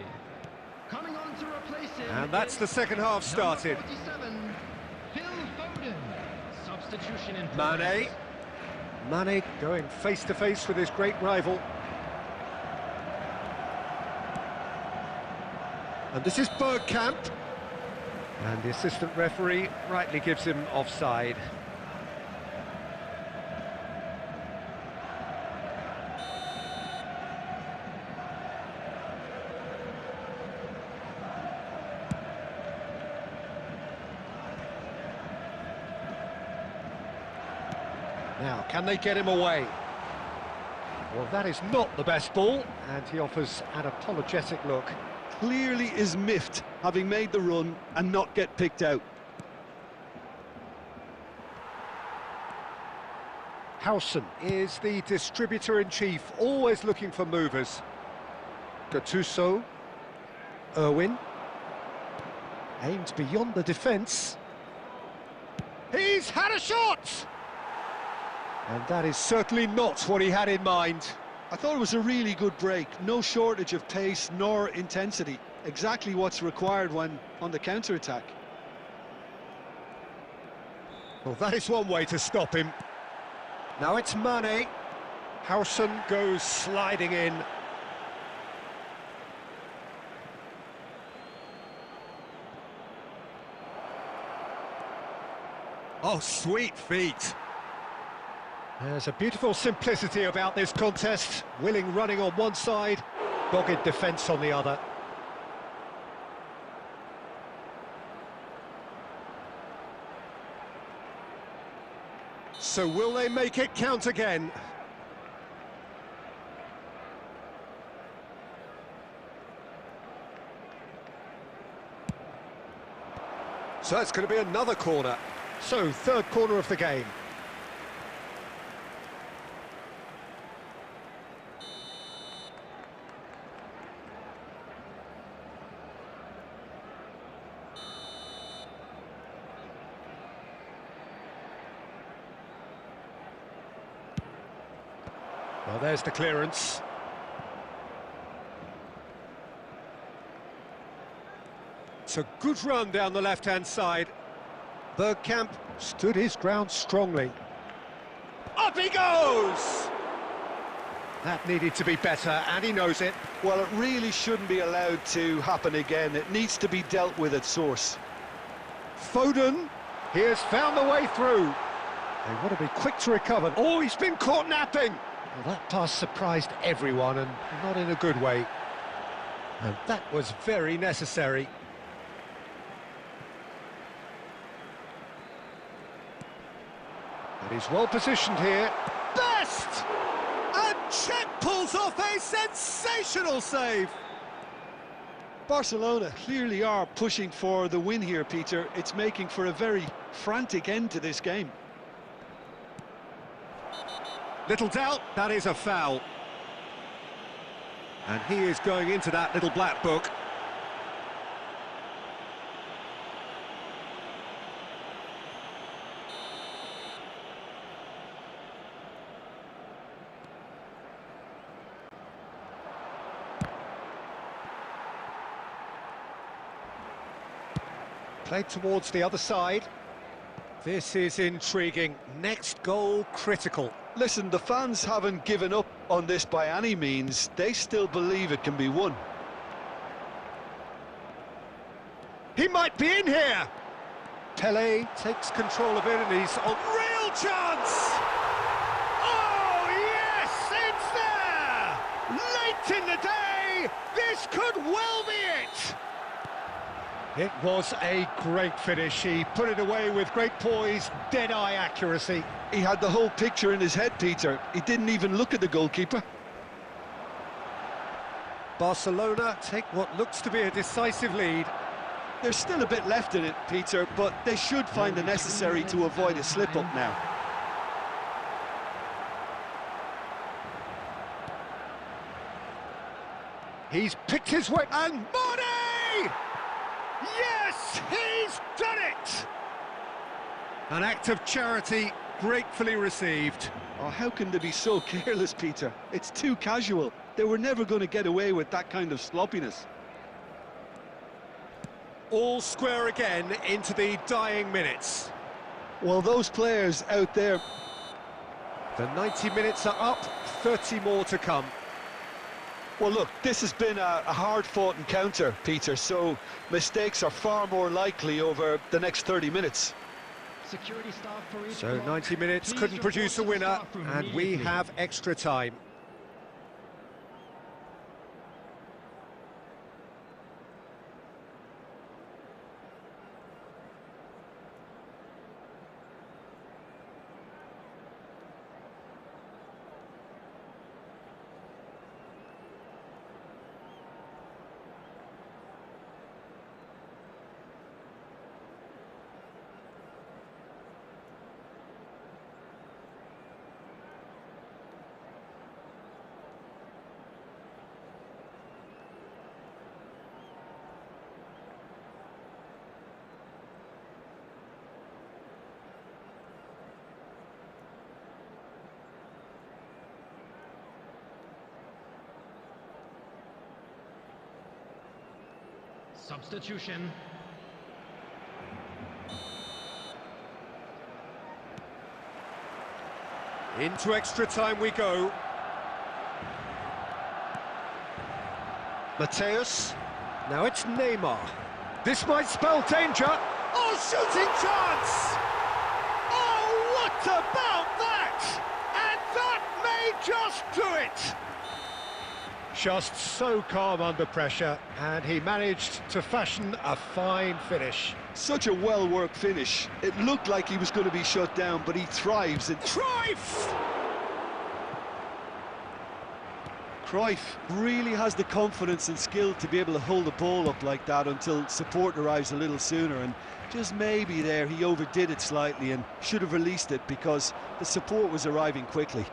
Coming on to replace him. And that's the second half started. Number 47, Phil Foden. Substitution in place. Mane. Mane going face-to-face with his great rival. And this is Bergkamp. And the assistant referee rightly gives him offside. Now, can they get him away? Well, that is not the best ball, and he offers an apologetic look. Clearly is miffed, having made the run and not get picked out. Howson is the distributor-in-chief, always looking for movers. Gattuso. Irwin. Aimed beyond the defence. He's had a shot! And that is certainly not what he had in mind. I thought it was a really good break. No shortage of pace nor intensity. Exactly what's required when on the counter-attack. Well, that is one way to stop him. Now it's Mane. Howson goes sliding in. Oh, sweet feet. There's a beautiful simplicity about this contest. Willing running on one side, dogged defence on the other. So will they make it count again? So it's going to be another corner. So, third corner of the game. Well, there's the clearance. It's a good run down the left-hand side. Bergkamp stood his ground strongly. Up he goes! That needed to be better, and he knows it. Well, it really shouldn't be allowed to happen again. It needs to be dealt with at source. Foden, he has found the way through. They want to be quick to recover. Oh, he's been caught napping! Well, that pass surprised everyone, and not in a good way. And that was very necessary. He's well positioned here. Best! And Czech pulls off a sensational save. Barcelona clearly are pushing for the win here, Peter. It's making for a very frantic end to this game. Little doubt, that is a foul. And he is going into that little black book. Played towards the other side. This is intriguing. Next goal critical. Listen, the fans haven't given up on this by any means. They still believe it can be won. He might be in here. Pelé takes control of it and he's on real chance. Oh yes, it's there. Late in the day, this could well be it. It was a great finish. He put it away with great poise, dead-eye accuracy. He had the whole picture in his head, Peter. He didn't even look at the goalkeeper. Barcelona take what looks to be a decisive lead. There's still a bit left in it, Peter, but they should find the necessary to avoid a slip-up now. He's picked his way, and Mane! Yes, he's done it! An act of charity gratefully received. Oh, how can they be so careless, Peter? It's too casual. They were never going to get away with that kind of sloppiness. All square again into the dying minutes. Well, those players out there... The 90 minutes are up, 30 more to come. Well, look, this has been a hard-fought encounter, Peter, so mistakes are far more likely over the next 30 minutes. Security staff for each So block. 90 minutes Please couldn't report produce to a the winner, staff room and we immediately. have extra time. Substitution. Into extra time we go. Mateus. Now it's Neymar. This might spell danger. Oh, shooting chance! Oh, what about that? And that may just do it! Just so calm under pressure, and he managed to fashion a fine finish. Such a well-worked finish. It looked like he was going to be shut down, but he thrives. Cruyff! Cruyff really has the confidence and skill to be able to hold the ball up like that until support arrives a little sooner, and just maybe there he overdid it slightly and should have released it because the support was arriving quickly.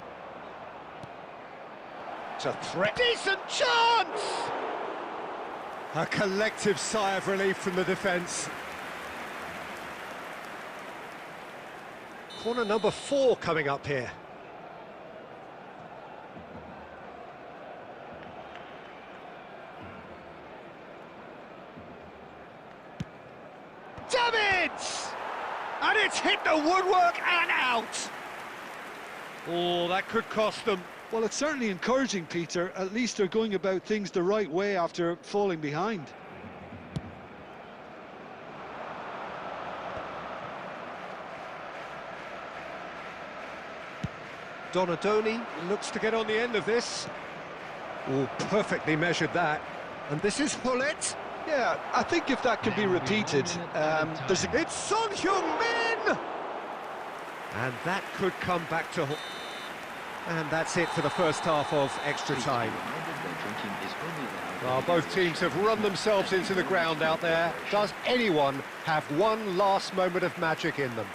It's a threat. Decent chance! A collective sigh of relief from the defence. Corner number 4 coming up here. Davids! And it's hit the woodwork and out! Oh, that could cost them. Well, it's certainly encouraging, Peter. At least they're going about things the right way after falling behind. Donadoni looks to get on the end of this. Oh, perfectly measured that. And this is Hullet. Yeah, I think if that can be repeated, there's a... It's Son Heung-min! And that could come back to... And that's it for the first half of extra time. Well, both teams have run themselves into the ground out there. Does anyone have one last moment of magic in them?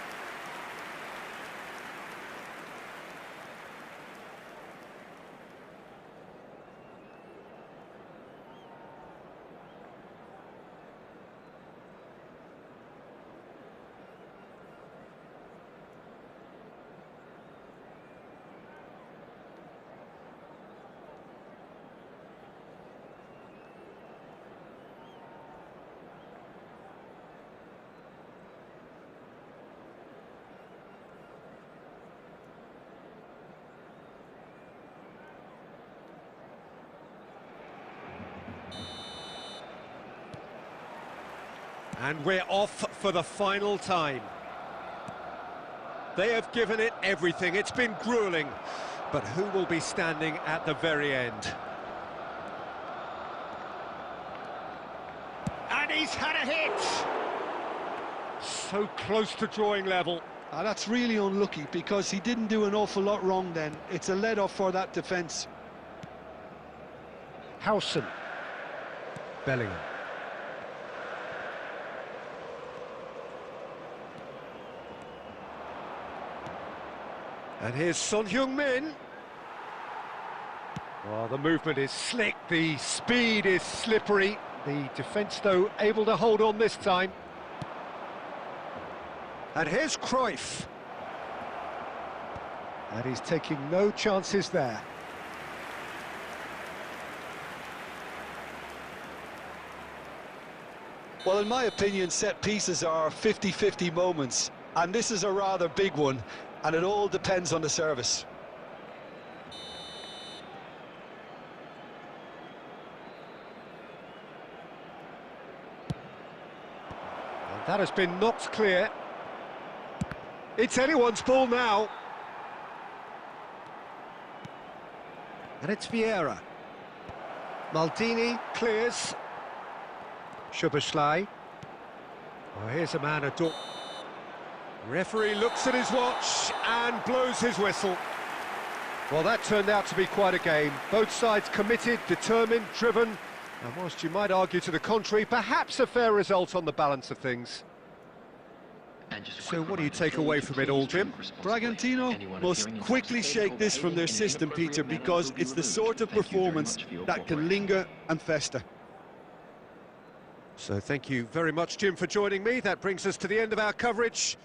And we're off for the final time. They have given it everything. It's been gruelling. But who will be standing at the very end? And he's had a hit! So close to drawing level. That's really unlucky because he didn't do an awful lot wrong then. It's a let-off for that defence. Howson. Bellingham. And here's Son Heung-min. Well, the movement is slick, the speed is slippery. The defence, though, able to hold on this time. And here's Cruyff. And he's taking no chances there. Well, in my opinion, set pieces are 50-50 moments. And this is a rather big one. And it all depends on the service. And that has been knocked clear. It's anyone's ball now. And it's Vieira. Maldini clears. Szoboszlai. Oh, here's a man adore. Referee looks at his watch and blows his whistle. Well, that turned out to be quite a game. Both sides committed, determined, driven, and whilst you might argue to the contrary, perhaps a fair result on the balance of things. So what do you take away from it all, Jim? Bragantino must quickly shake this from their system, Peter, because it's the sort of performance that can linger and fester. So thank you very much, Jim, for joining me. That brings us to the end of our coverage.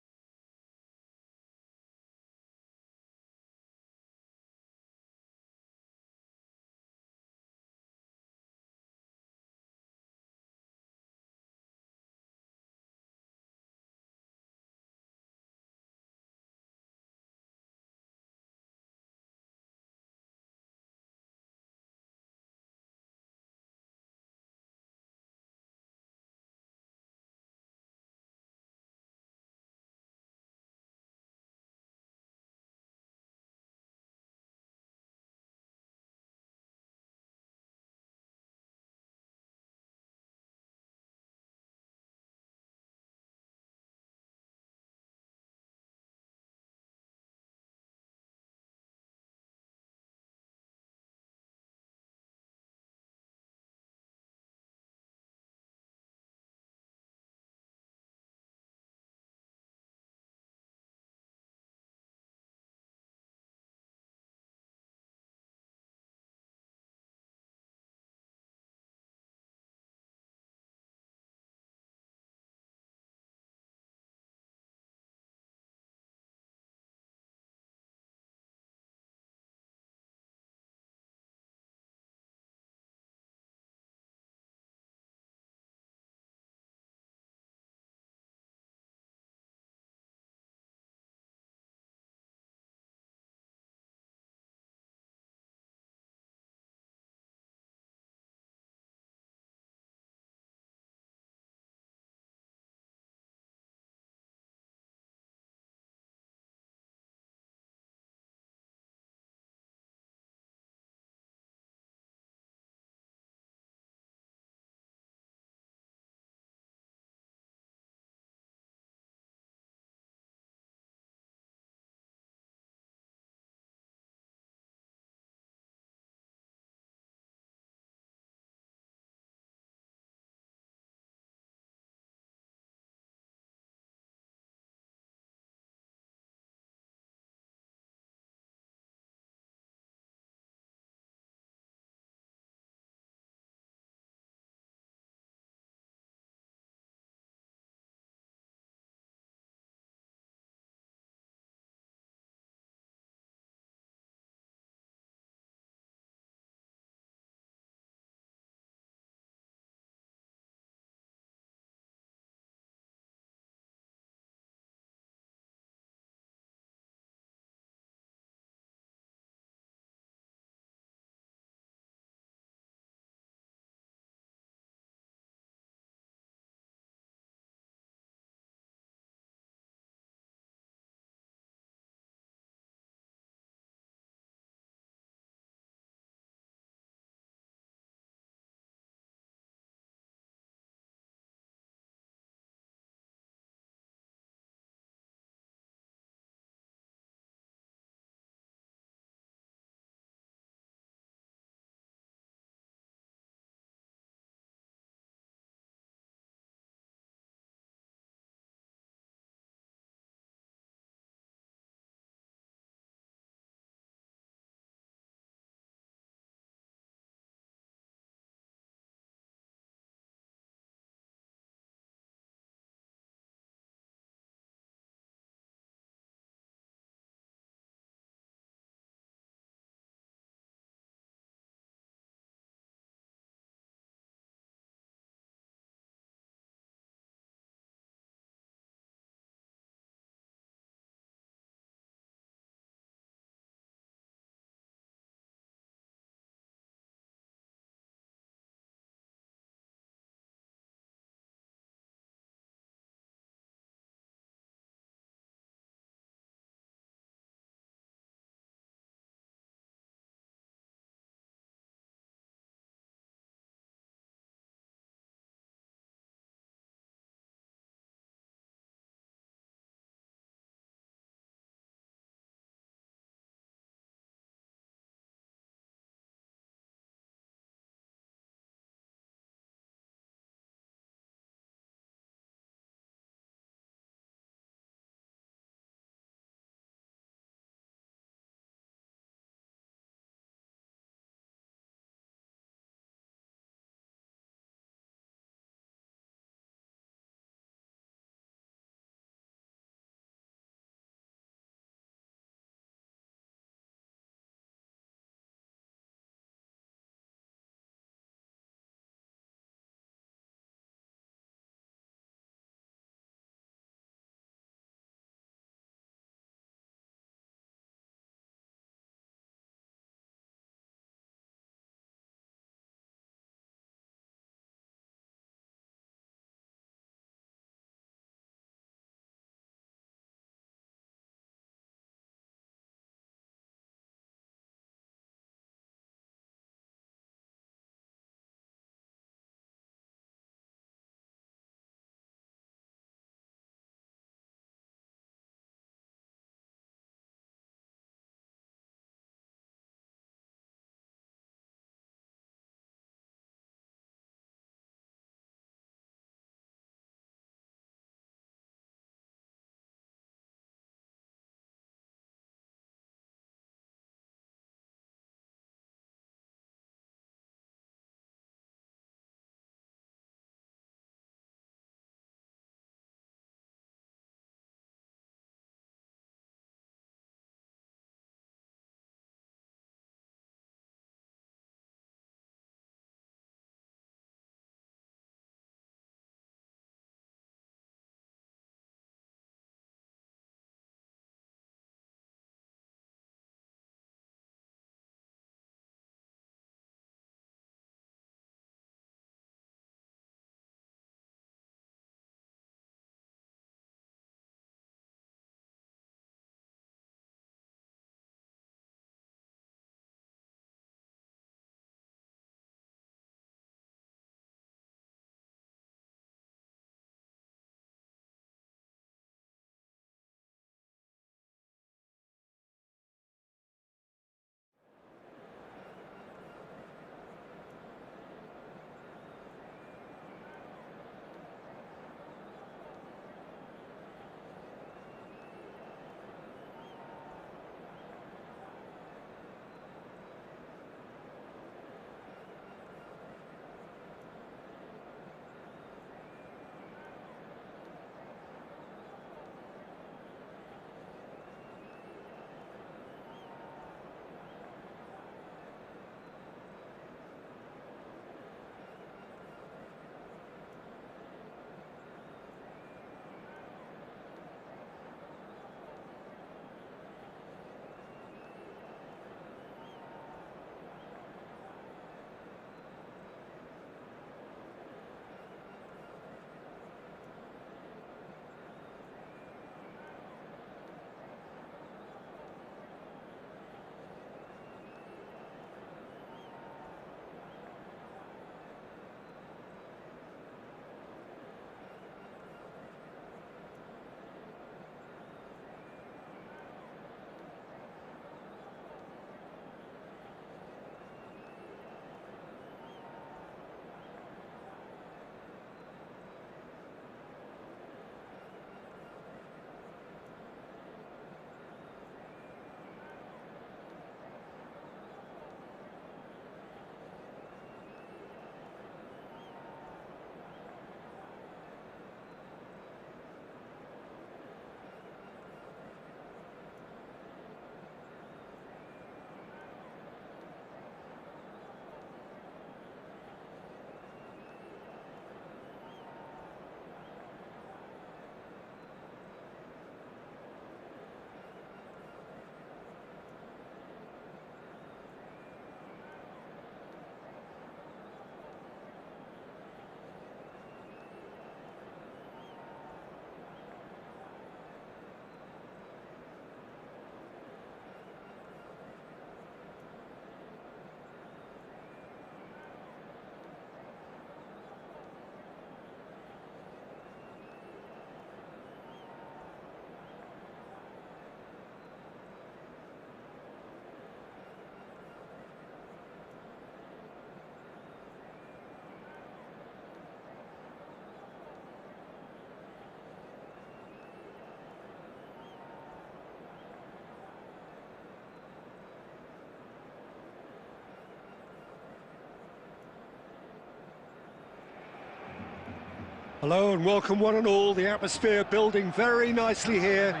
Hello and welcome one and all. The atmosphere building very nicely here.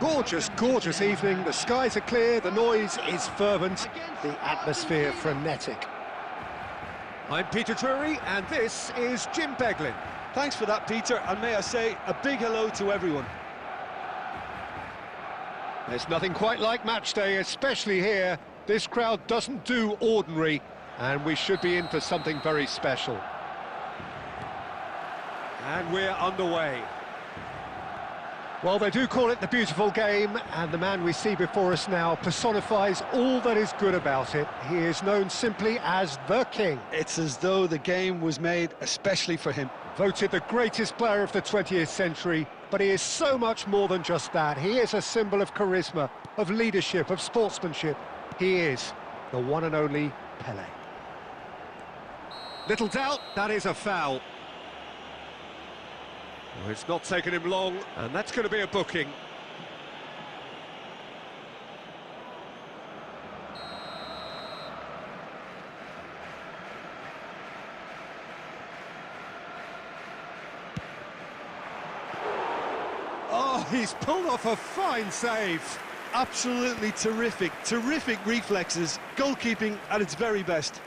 Gorgeous, gorgeous evening. The skies are clear, the noise is fervent, the atmosphere frenetic. I'm Peter Drury and this is Jim Beglin. Thanks for that, Peter, and may I say a big hello to everyone. There's nothing quite like match day, especially here. This crowd doesn't do ordinary, and we should be in for something very special. And we're underway. Well, they do call it the beautiful game, and the man we see before us now personifies all that is good about it. He is known simply as the King. It's as though the game was made especially for him. Voted the greatest player of the 20th century, but he is so much more than just that. He is a symbol of charisma, of leadership, of sportsmanship. He is the one and only Pelé. Little doubt, that is a foul. Well, it's not taken him long, and that's going to be a booking. Oh, he's pulled off a fine save. Absolutely terrific reflexes, goalkeeping at its very best.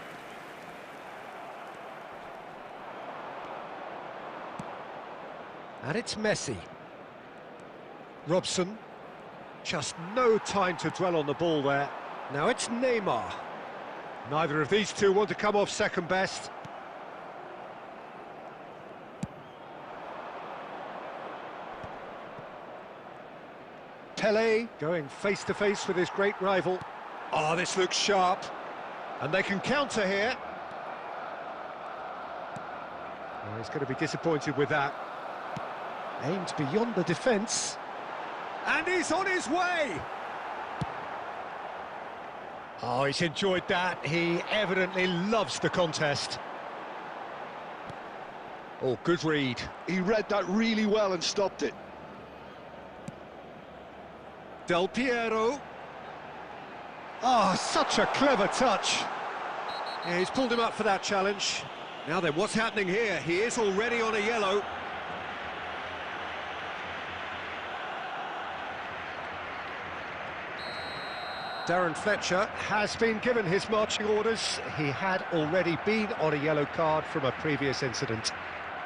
And it's Messi. Robson. Just no time to dwell on the ball there. Now it's Neymar. Neither of these two want to come off second best. Pelé going face-to-face with his great rival. Oh, this looks sharp. And they can counter here. Oh, he's going to be disappointed with that. Aimed beyond the defence. And he's on his way! Oh, he's enjoyed that. He evidently loves the contest. Oh, good read. He read that really well and stopped it. Del Piero. Oh, such a clever touch. Yeah, he's pulled him up for that challenge. Now then, what's happening here? He is already on a yellow. Darren Fletcher has been given his marching orders. He had already been on a yellow card from a previous incident.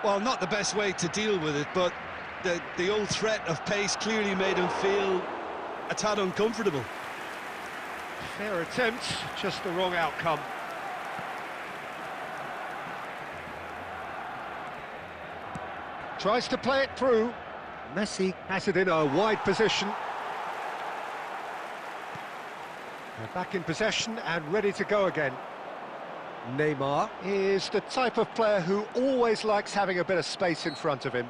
Well, not the best way to deal with it, but the old threat of pace clearly made him feel a tad uncomfortable. Fair attempt, just the wrong outcome. Tries to play it through. Messi has it in a wide position. They're back in possession and ready to go again. Neymar is the type of player who always likes having a bit of space in front of him.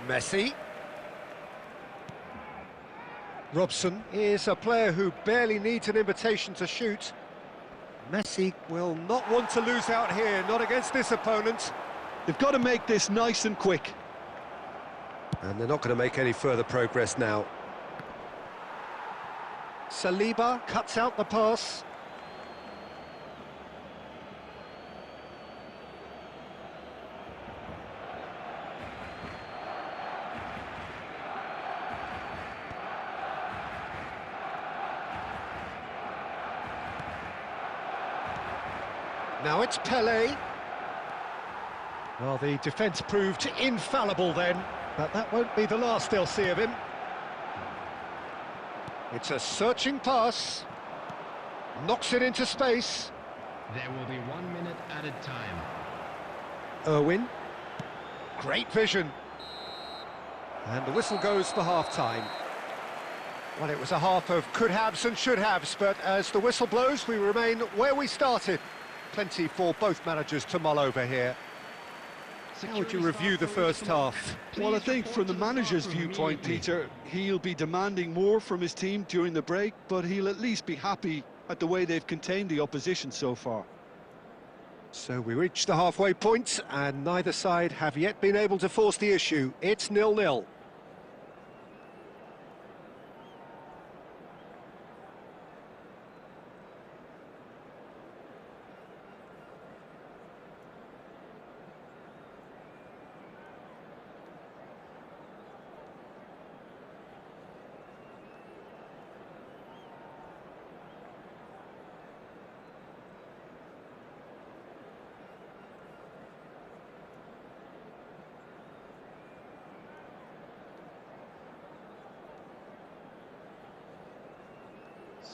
Messi. Robson is a player who barely needs an invitation to shoot. Messi will not want to lose out here, not against this opponent. They've got to make this nice and quick. And they're not going to make any further progress now. Saliba cuts out the pass. Now it's Pelé. Well, the defence proved infallible then, but that won't be the last they'll see of him. It's a searching pass. Knocks it into space. There will be 1 minute added time. Irwin. Great vision. And the whistle goes for half-time. Well, it was a half of could-haves and should-haves, but as the whistle blows, we remain where we started. Plenty for both managers to mull over here. How would you review the first half? Well, I think from the manager's viewpoint, Peter, he'll be demanding more from his team during the break, but he'll at least be happy at the way they've contained the opposition so far. So we reached the halfway point, and neither side have yet been able to force the issue. It's 0-0.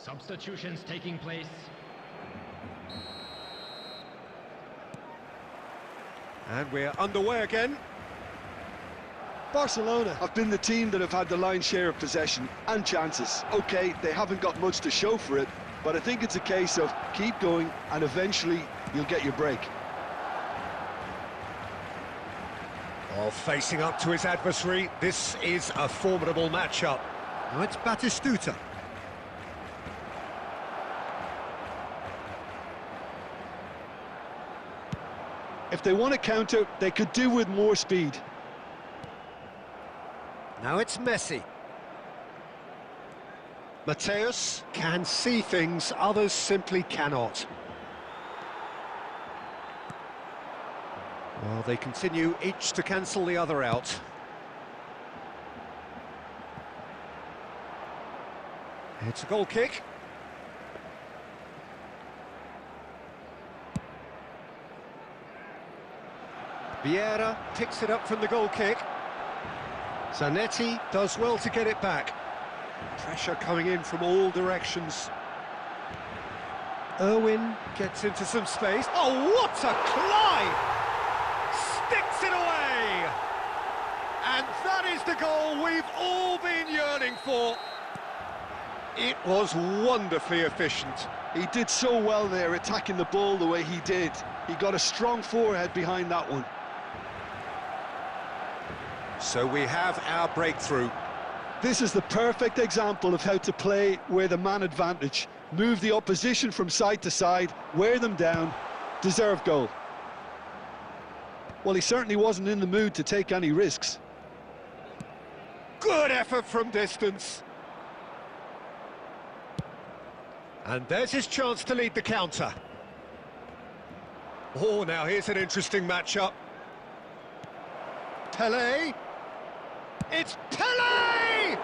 Substitutions taking place. And we're underway again. Barcelona have been the team that have had the lion's share of possession and chances. OK, they haven't got much to show for it, but I think it's a case of keep going and eventually you'll get your break. While facing up to his adversary, this is a formidable matchup. Now it's Batistuta. If they want to counter, they could do with more speed. Now it's Messi. Mateus can see things others simply cannot. Well, they continue each to cancel the other out. It's a goal kick. Vieira picks it up from the goal kick. Zanetti does well to get it back. Pressure coming in from all directions. Irwin gets into some space. Oh, what a climb! Sticks it away! And that is the goal we've all been yearning for. It was wonderfully efficient. He did so well there, attacking the ball the way he did. He got a strong forehead behind that one. So we have our breakthrough. This is the perfect example of how to play with a man advantage. Move the opposition from side to side, wear them down, deserve goal. Well, he certainly wasn't in the mood to take any risks. Good effort from distance. And there's his chance to lead the counter. Oh, now here's an interesting matchup. Pelé. It's Pelé!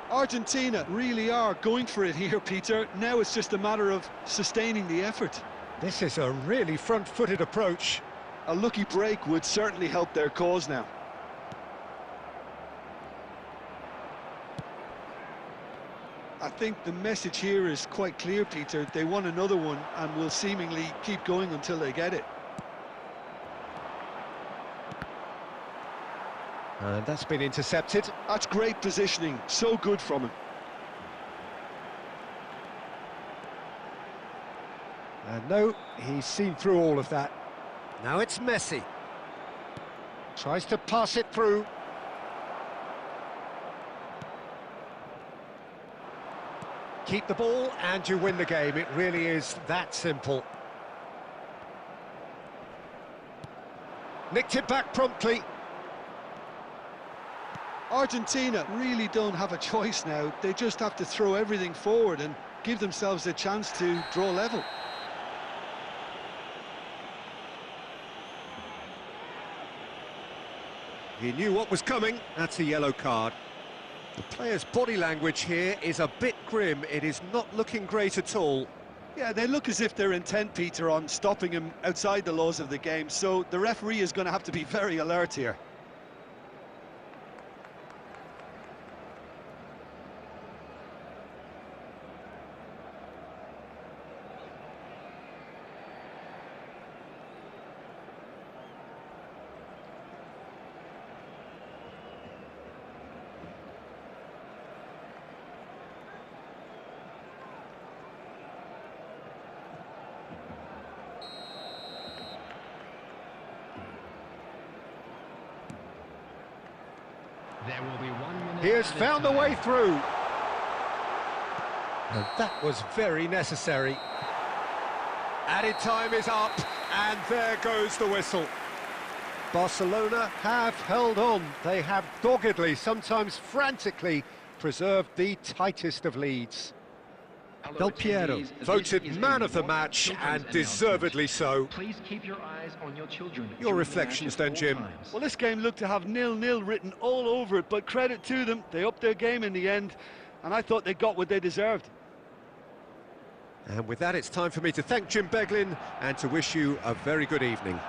Argentina really are going for it here, Peter. Now it's just a matter of sustaining the effort. This is a really front-footed approach. A lucky break would certainly help their cause now. I think the message here is quite clear, Peter. They want another one and will seemingly keep going until they get it. And that's been intercepted. That's great positioning, so good from him. And no, he's seen through all of that. Now it's Messi. Tries to pass it through. Keep the ball and you win the game. It really is that simple. Nicked it back promptly. Argentina really don't have a choice now. They just have to throw everything forward and give themselves a chance to draw level. He knew what was coming. That's a yellow card. The player's body language here is a bit grim. It is not looking great at all. Yeah, they look as if they're intent, Peter, on stopping him outside the laws of the game, so the referee is going to have to be very alert here. There will be 1 minute. He has found the way through. And that was very necessary. Added time is up, and there goes the whistle. Barcelona have held on. They have doggedly, sometimes frantically, preserved the tightest of leads. Del Piero, voted man of the match, and deservedly so. Please keep your eyes on your children. Your reflections then, Jim. Well, this game looked to have 0-0 written all over it, but credit to them, they upped their game in the end, and I thought they got what they deserved. And with that, it's time for me to thank Jim Beglin and to wish you a very good evening.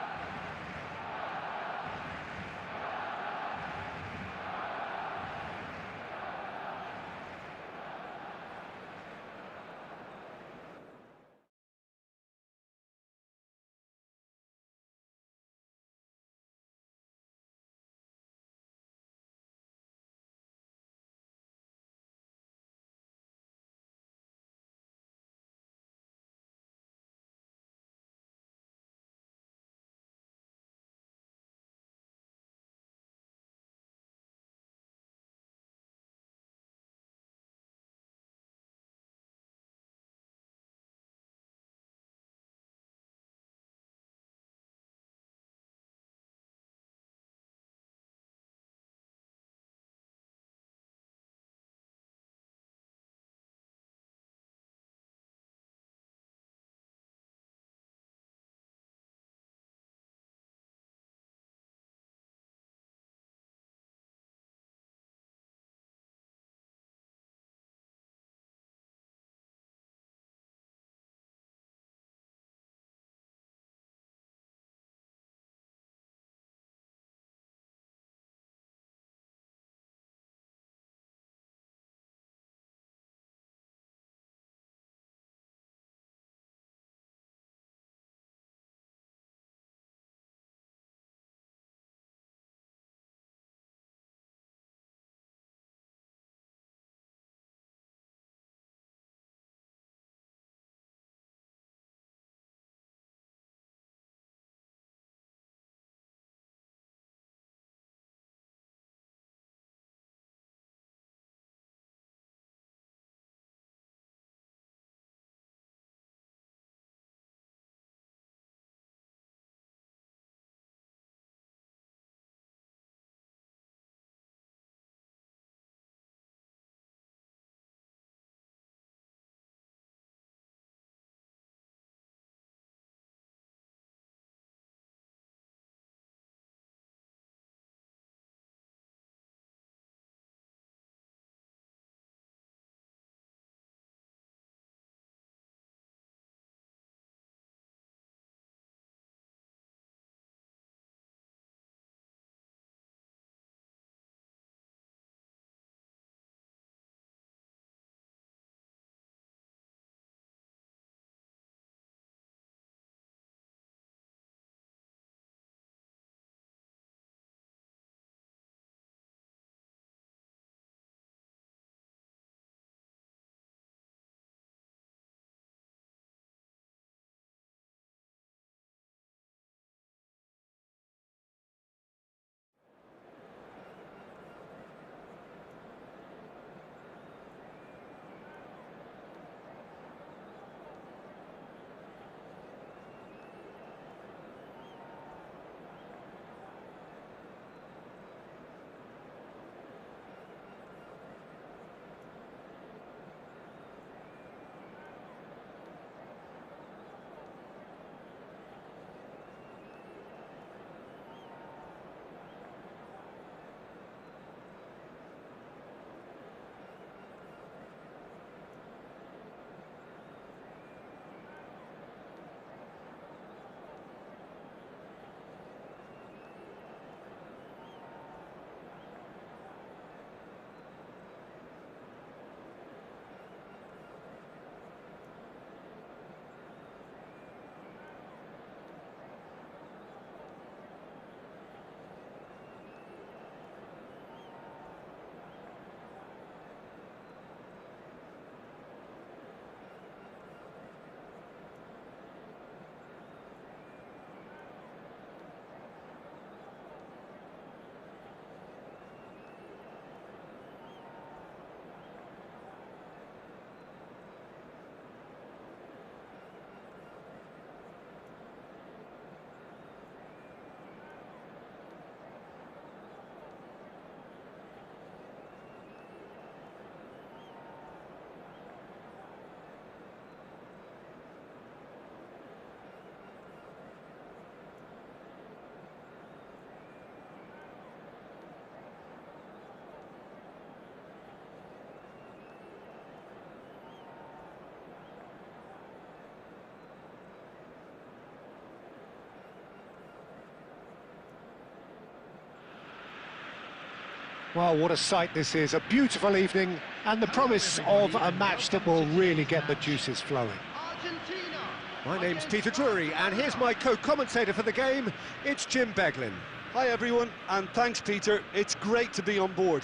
Well, what a sight this is, a beautiful evening, and the promise of a match that will really get the juices flowing. Argentina. My name's Peter Drury, and here's my co-commentator for the game, it's Jim Beglin. Hi everyone, and thanks Peter, it's great to be on board.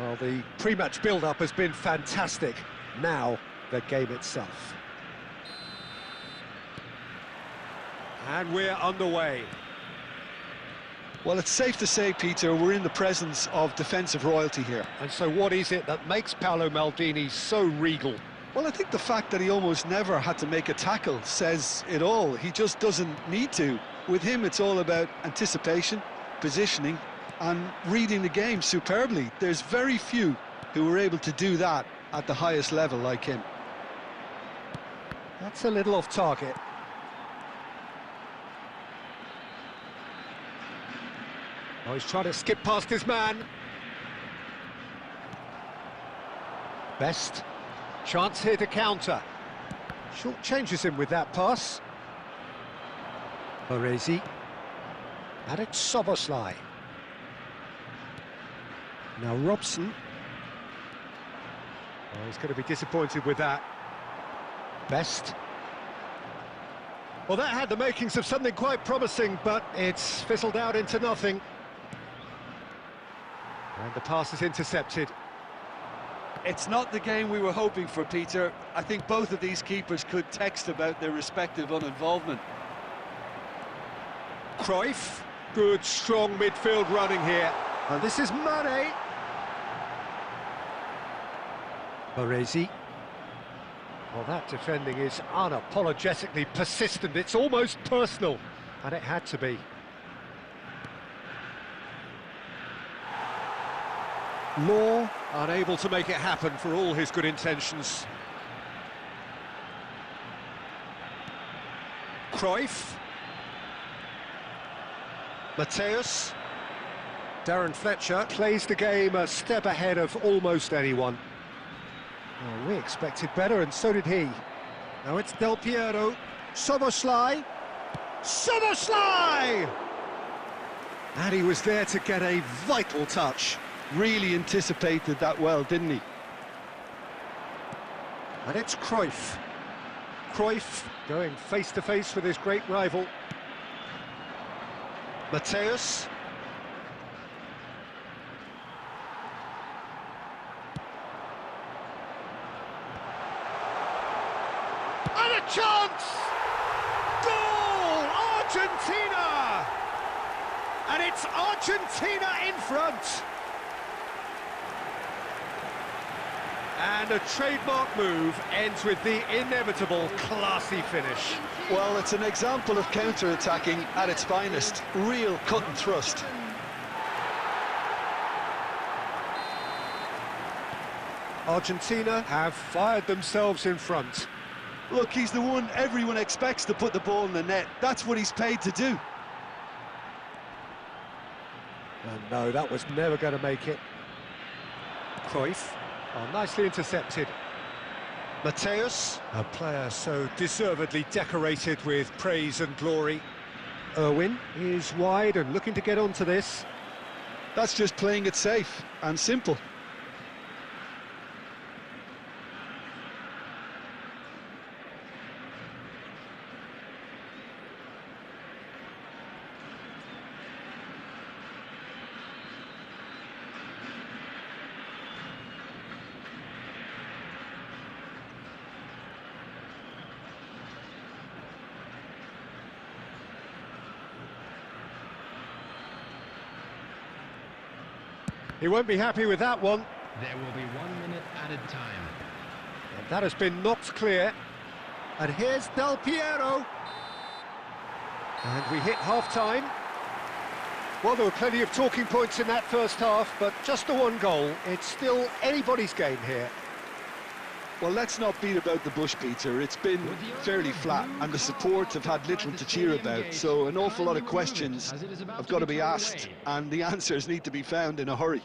Well, the pre-match build-up has been fantastic. Now, the game itself. And we're underway. Well, it's safe to say, Peter, we're in the presence of defensive royalty here. And so what is it that makes Paolo Maldini so regal? Well, I think the fact that he almost never had to make a tackle says it all. He just doesn't need to. With him, it's all about anticipation, positioning, and reading the game superbly. There's very few who were able to do that at the highest level like him. That's a little off target. Oh, he's trying to skip past his man. Best. Chance here to counter. Short changes him with that pass. Baresi. And it's Soboslai. Now Robson. Oh, he's going to be disappointed with that. Best. Well, that had the makings of something quite promising, but it's fizzled out into nothing. And the pass is intercepted. It's not the game we were hoping for, Peter. I think both of these keepers could text about their respective uninvolvement. Cruyff, good strong midfield running here. And this is Mane. Baresi. Well, that defending is unapologetically persistent. It's almost personal, and it had to be. Law unable to make it happen for all his good intentions. Cruyff. Mateus. Darren Fletcher plays the game a step ahead of almost anyone. Oh, we expected better, and so did he. Now it's Del Piero. Soboslai. Soboslai! And he was there to get a vital touch. Really anticipated that well, didn't he? And it's Cruyff. Cruyff going face-to-face with his great rival. Mateus. And a chance! Goal! Argentina! And it's Argentina in front. And a trademark move ends with the inevitable classy finish. Well, it's an example of counter-attacking at its finest. Real cut and thrust. Argentina have fired themselves in front. Look, he's the one everyone expects to put the ball in the net. That's what he's paid to do. And no, that was never going to make it. Cruyff. Oh, nicely intercepted. Mateus, a player so deservedly decorated with praise and glory. Irwin is wide and looking to get onto this. That's just playing it safe and simple. He won't be happy with that one. There will be 1 minute added time. And that has been knocked clear. And here's Del Piero. And we hit half-time. Well, there were plenty of talking points in that first half, but just the one goal. It's still anybody's game here. Well, let's not beat about the bush, Peter. It's been fairly flat, and the support have had little to cheer about, so an awful lot of questions have got to be asked, and the answers need to be found in a hurry.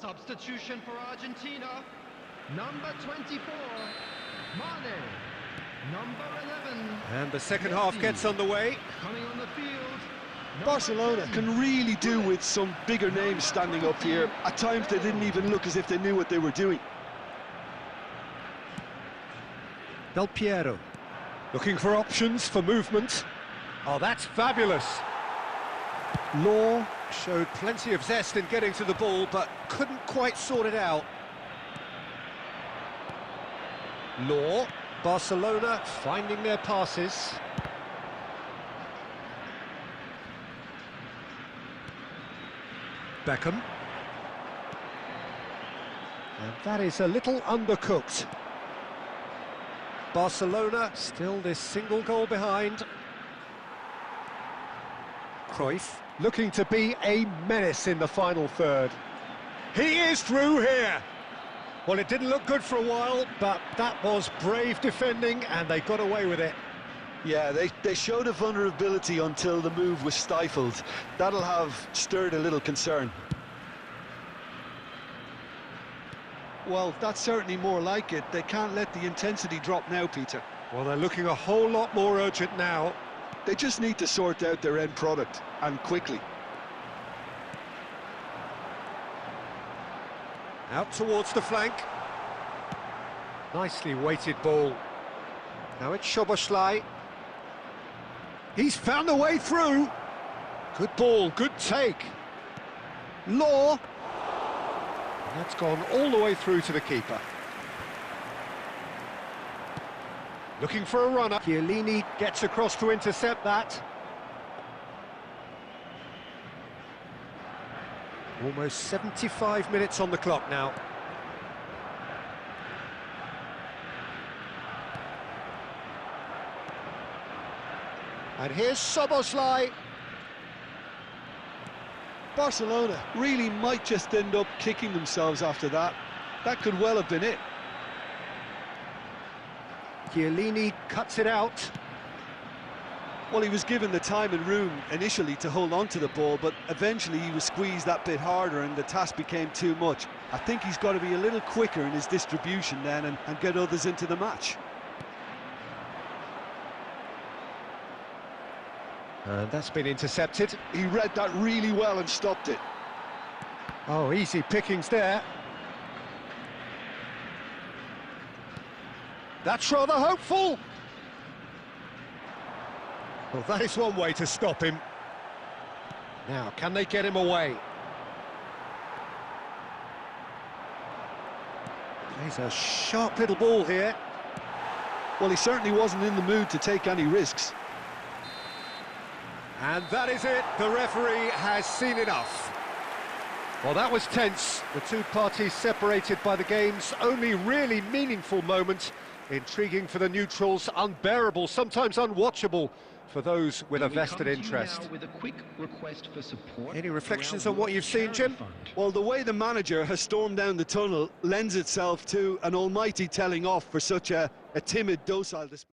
Substitution for Argentina. Number 24, Mane. Number 11. And the second half gets underway. Coming on the field. Barcelona can really do with some bigger names standing up here. At times they didn't even look as if they knew what they were doing. Del Piero, looking for options for movement. Oh, that's fabulous. Law showed plenty of zest in getting to the ball, but couldn't quite sort it out. Law, Barcelona finding their passes. Beckham. And that is a little undercooked. Barcelona still this single goal behind. Cruyff looking to be a menace in the final third. He is through here. Well, it didn't look good for a while, but that was brave defending and they got away with it. Yeah, they showed a vulnerability until the move was stifled. That'll have stirred a little concern. Well, that's certainly more like it. They can't let the intensity drop now, Peter. Well, they're looking a whole lot more urgent now. They just need to sort out their end product, and quickly. Out towards the flank. Nicely weighted ball. Now it's Szoboszlai. He's found a way through. Good ball, good take. Law. And that's gone all the way through to the keeper. Looking for a runner. Chiellini gets across to intercept that. Almost 75 minutes on the clock now. And here's Szoboszlai. Barcelona really might just end up kicking themselves after that. That could well have been it. Chiellini cuts it out. Well, he was given the time and room initially to hold on to the ball, but eventually he was squeezed that bit harder and the task became too much. I think he's got to be a little quicker in his distribution then and get others into the match. And that's been intercepted. He read that really well and stopped it. Oh, easy pickings there. That's rather hopeful. Well, that is one way to stop him. Now, can they get him away? Plays a sharp little ball here. Well, he certainly wasn't in the mood to take any risks. And that is it. The referee has seen enough. Well, that was tense. The two parties separated by the game's only really meaningful moment. Intriguing for the neutrals, unbearable, sometimes unwatchable for those with a vested interest. With a quick request for support. Any reflections on what you've seen, Jim? Well, the way the manager has stormed down the tunnel lends itself to an almighty telling off for such a timid, docile display.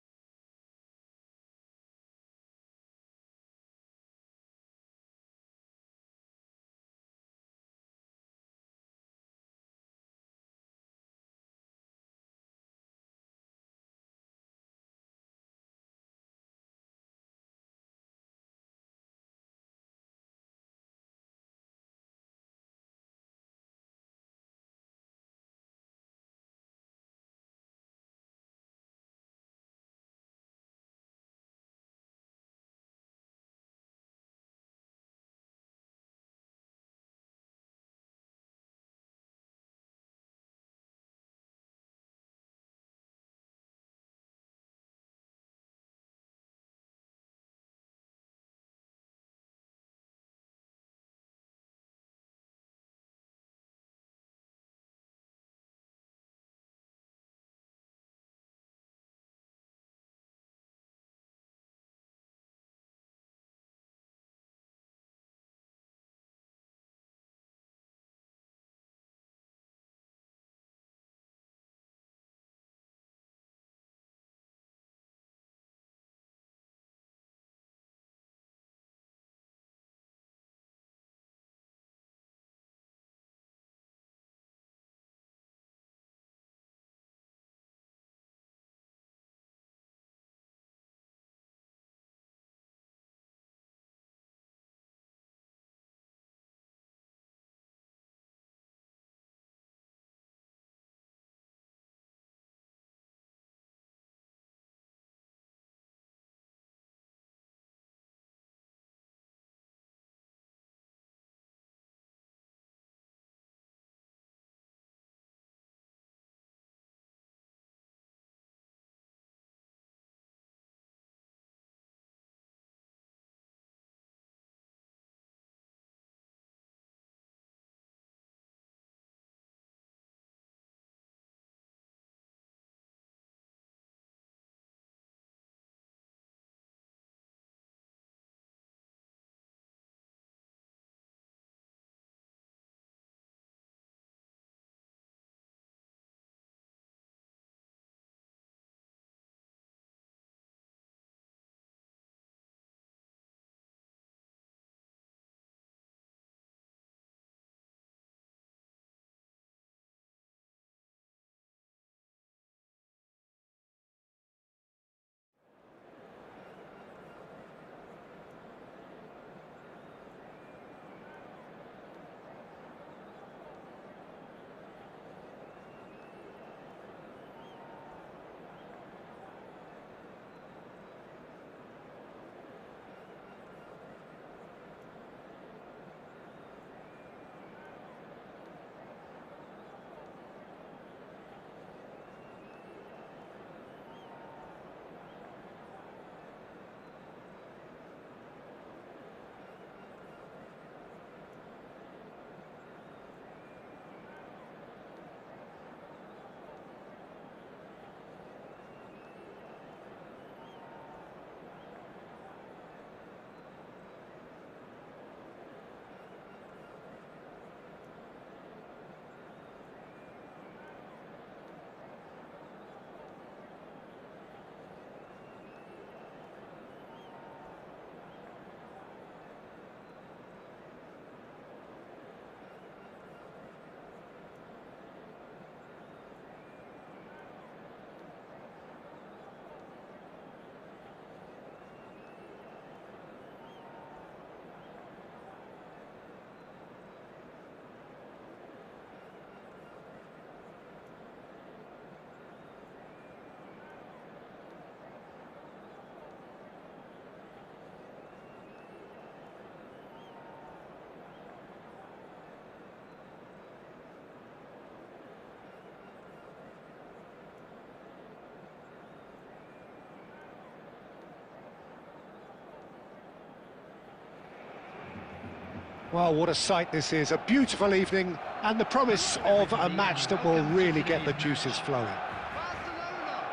Well, what a sight this is, a beautiful evening, and the promise of a match that will really get the juices flowing.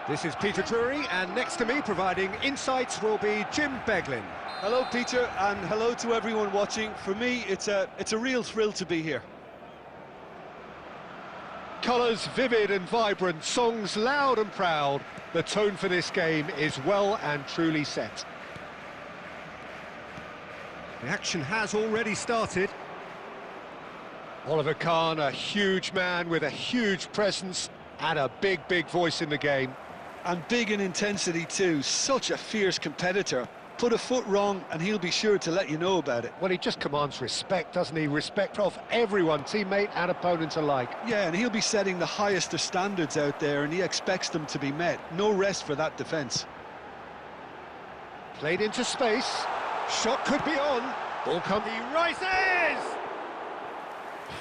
This is Peter Drury, and next to me, providing insights, will be Jim Beglin. Hello, Peter, and hello to everyone watching. For me, it's a real thrill to be here. Colours vivid and vibrant, songs loud and proud. The tone for this game is well and truly set. The action has already started. Oliver Kahn, a huge man with a huge presence and a big, big voice in the game. And big in intensity too, such a fierce competitor. Put a foot wrong and he'll be sure to let you know about it. Well, he just commands respect, doesn't he? Respect of everyone, teammate and opponent alike. Yeah, and he'll be setting the highest of standards out there, and he expects them to be met. No rest for that defence. Played into space. Shot could be on. Ball comes. He rises!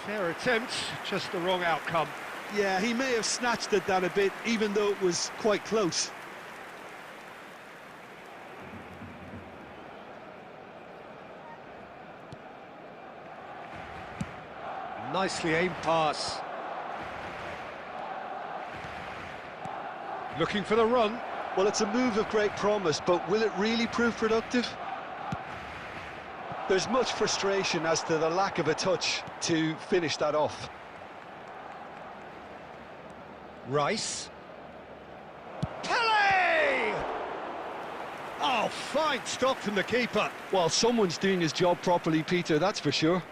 Fair attempt, just the wrong outcome. Yeah, he may have snatched at that a bit, even though it was quite close. Nicely aimed pass. Looking for the run. Well, it's a move of great promise, but will it really prove productive? There's much frustration as to the lack of a touch to finish that off. Rice. Pele! Oh, fine stop from the keeper. Well, someone's doing his job properly, Peter, that's for sure.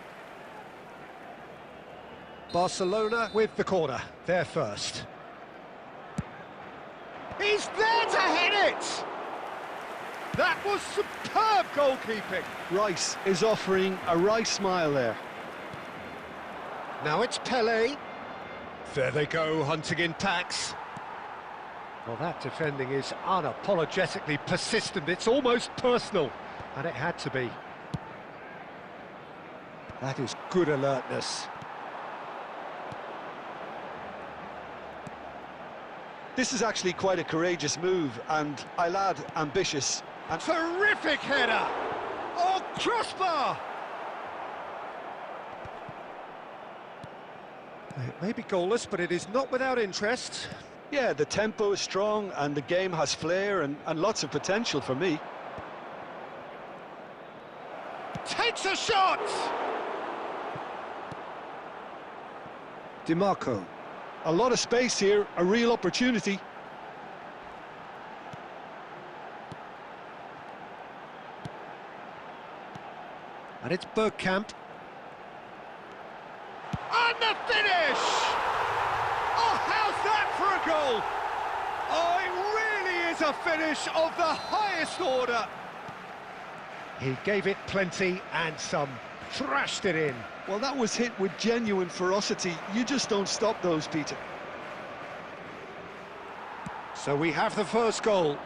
Barcelona with the corner, they're first. He's there to hit it! That was superb goalkeeping. Rice is offering a right smile there. Now it's Pele. There they go, hunting in packs. Well, that defending is unapologetically persistent. It's almost personal, and it had to be. That is good alertness. This is actually quite a courageous move, and I'll add ambitious. And terrific header! Oh, crossbar! It may be goalless, but it is not without interest. Yeah, the tempo is strong, and the game has flair and lots of potential for me. Takes a shot! DiMarco. A lot of space here, a real opportunity. And it's Bergkamp. And the finish! Oh, how's that for a goal? Oh, it really is a finish of the highest order. He gave it plenty and some, thrashed it in. Well, that was hit with genuine ferocity. You just don't stop those, Peter. So we have the first goal.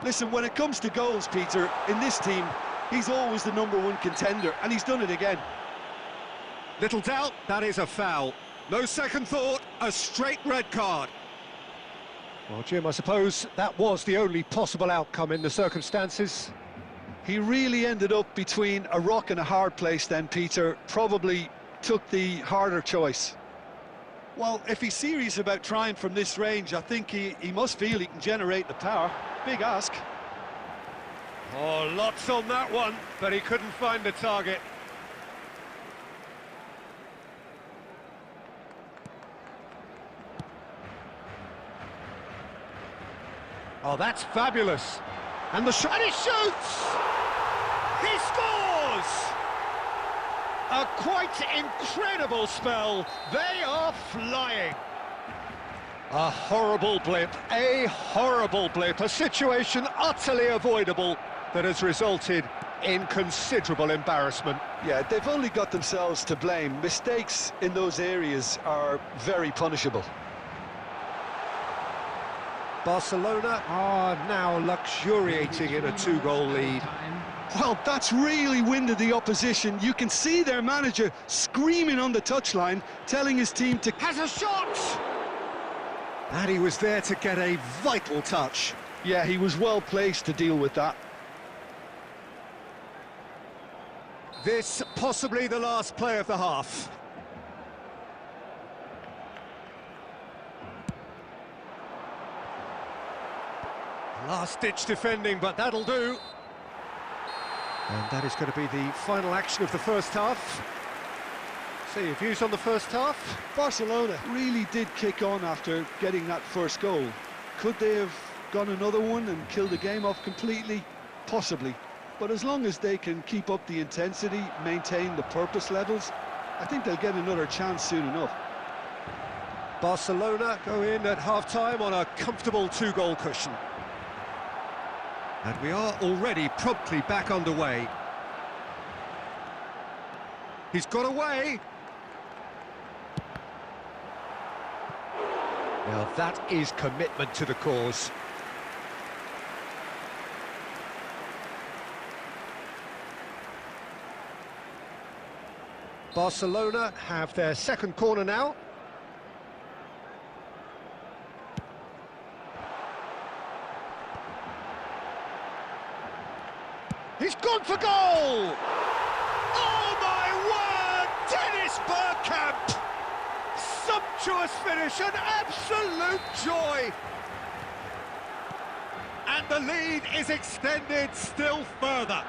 Listen, when it comes to goals, Peter, in this team, he's always the #1 contender, and he's done it again. Little doubt, that is a foul. No second thought, a straight red card. Well, Jim, I suppose that was the only possible outcome in the circumstances. He really ended up between a rock and a hard place then, Peter. Probably took the harder choice. Well, if he's serious about trying from this range, I think he must feel he can generate the power. Big ask. Oh, lots on that one, but he couldn't find the target. Oh, that's fabulous. And the shot, and he shoots! He scores! A quite incredible spell. They are flying. A horrible blip, a situation utterly avoidable that has resulted in considerable embarrassment. Yeah, they've only got themselves to blame. Mistakes in those areas are very punishable. Barcelona are now luxuriating in a 2-goal lead. Well, that's really winded the opposition. You can see their manager screaming on the touchline, telling his team to... Has a shot! And he was there to get a vital touch. Yeah, he was well placed to deal with that. This possibly the last play of the half. Last-ditch defending, but that'll do. And that is going to be the final action of the first half. So your views on the first half? Barcelona really did kick on after getting that first goal. Could they have gone another one and killed the game off completely? Possibly. But as long as they can keep up the intensity, maintain the purpose levels, I think they'll get another chance soon enough. Barcelona go in at half-time on a comfortable 2-goal cushion. And we are already promptly back underway. He's got away. Now that is commitment to the cause. Barcelona have their second corner now. He's gone for goal! Oh my word! Dennis Bergkamp! Sumptuous finish, an absolute joy! And the lead is extended still further.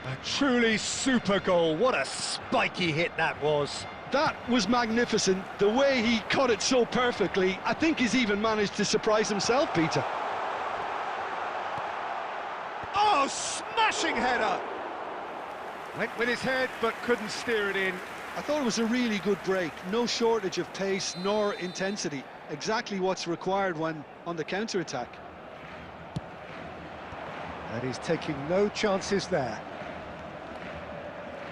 A truly super goal. What a spiky hit that was. That was magnificent. The way he caught it so perfectly, I think he's even managed to surprise himself, Peter. Oh, smashing header! Went with his head, but couldn't steer it in. I thought it was a really good break. No shortage of pace nor intensity. Exactly what's required when on the counter-attack. And he's taking no chances there.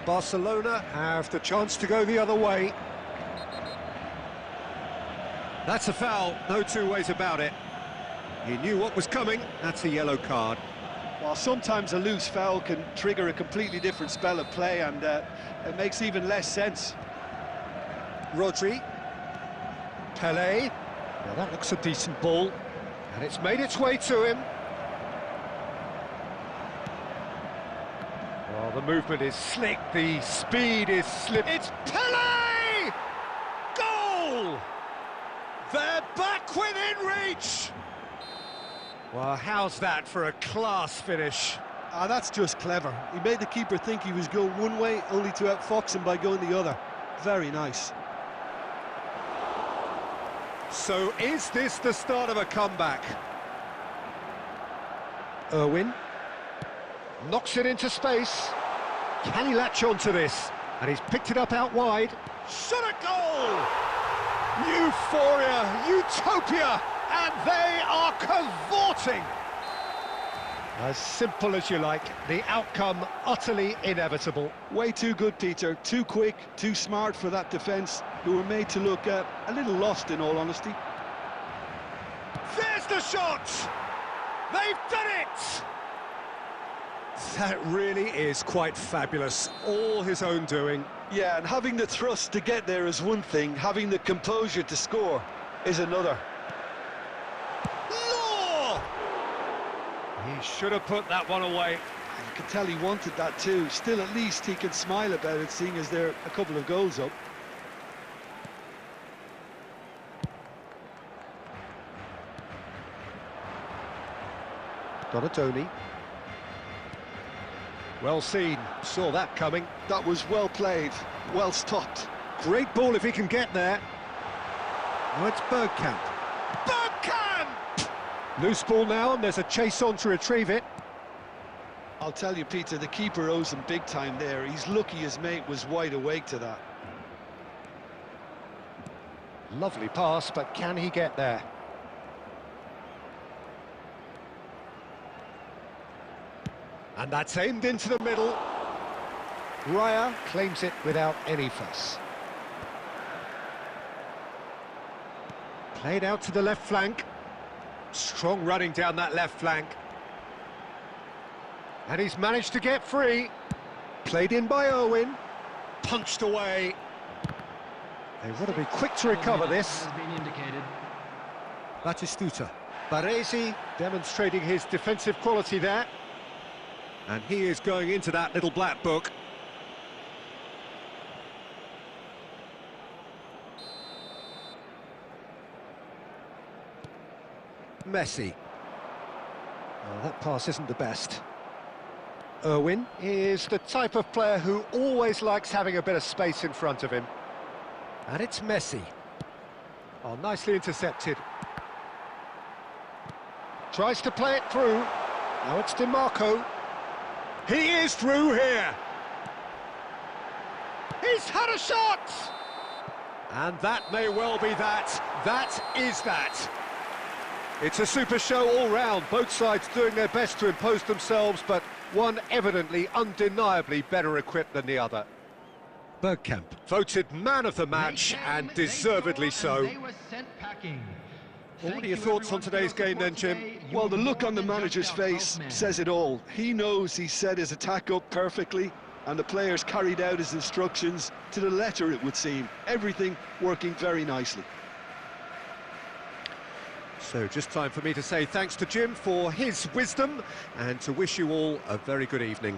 Barcelona have the chance to go the other way. That's a foul, no two ways about it. He knew what was coming, that's a yellow card. While sometimes a loose foul can trigger a completely different spell of play, and it makes even less sense. Rodri. Pelé. Now that looks a decent ball. And it's made its way to him. Well, the movement is slick, the speed is slip. It's Pelé! Goal! They're back within reach! Well, how's that for a class finish? Ah, that's just clever. He made the keeper think he was going one way, only to outfox him by going the other. Very nice. So is this the start of a comeback? Irwin knocks it into space. Can he latch onto this? And he's picked it up out wide. Shot a goal! Euphoria, utopia, and they are cavorting. As simple as you like, the outcome utterly inevitable. Way too good, Peter. Too quick, too smart for that defence, who were made to look a little lost, in all honesty. There's the shot! They've done it! That really is quite fabulous. All his own doing. Yeah, and having the thrust to get there is one thing, having the composure to score is another. Law! He should have put that one away. You can tell he wanted that too. Still, at least he can smile about it, seeing as they're a couple of goals up. Donatoni. Well seen, saw that coming. That was well played, well stopped. Great ball if he can get there. Oh, it's Bergkamp. Bergkamp! Loose ball now, and there's a chase on to retrieve it. I'll tell you, Peter, the keeper owes him big time there. He's lucky his mate was wide awake to that. Lovely pass, but can he get there? And that's aimed into the middle. Raya claims it without any fuss. Played out to the left flank. Strong running down that left flank. And he's managed to get free. Played in by Irwin. Punched away. They want to be quick to recover this. Batistuta. Baresi demonstrating his defensive quality there. And he is going into that little black book. Messi. Oh, that pass isn't the best. Irwin is the type of player who always likes having a bit of space in front of him. And it's Messi. Oh, nicely intercepted. Tries to play it through. Now it's DiMarco. He is through here. He's had a shot! And that may well be that. That is that. It's a super show all round. Both sides doing their best to impose themselves, but one evidently, undeniably better equipped than the other. Bergkamp voted man of the match, and deservedly so. What are your thoughts on today's game then, Jim? Well, the look on the manager's face says it all. He knows he set his attack up perfectly, and the players carried out his instructions to the letter, it would seem. Everything working very nicely. So just time for me to say thanks to Jim for his wisdom, and to wish you all a very good evening.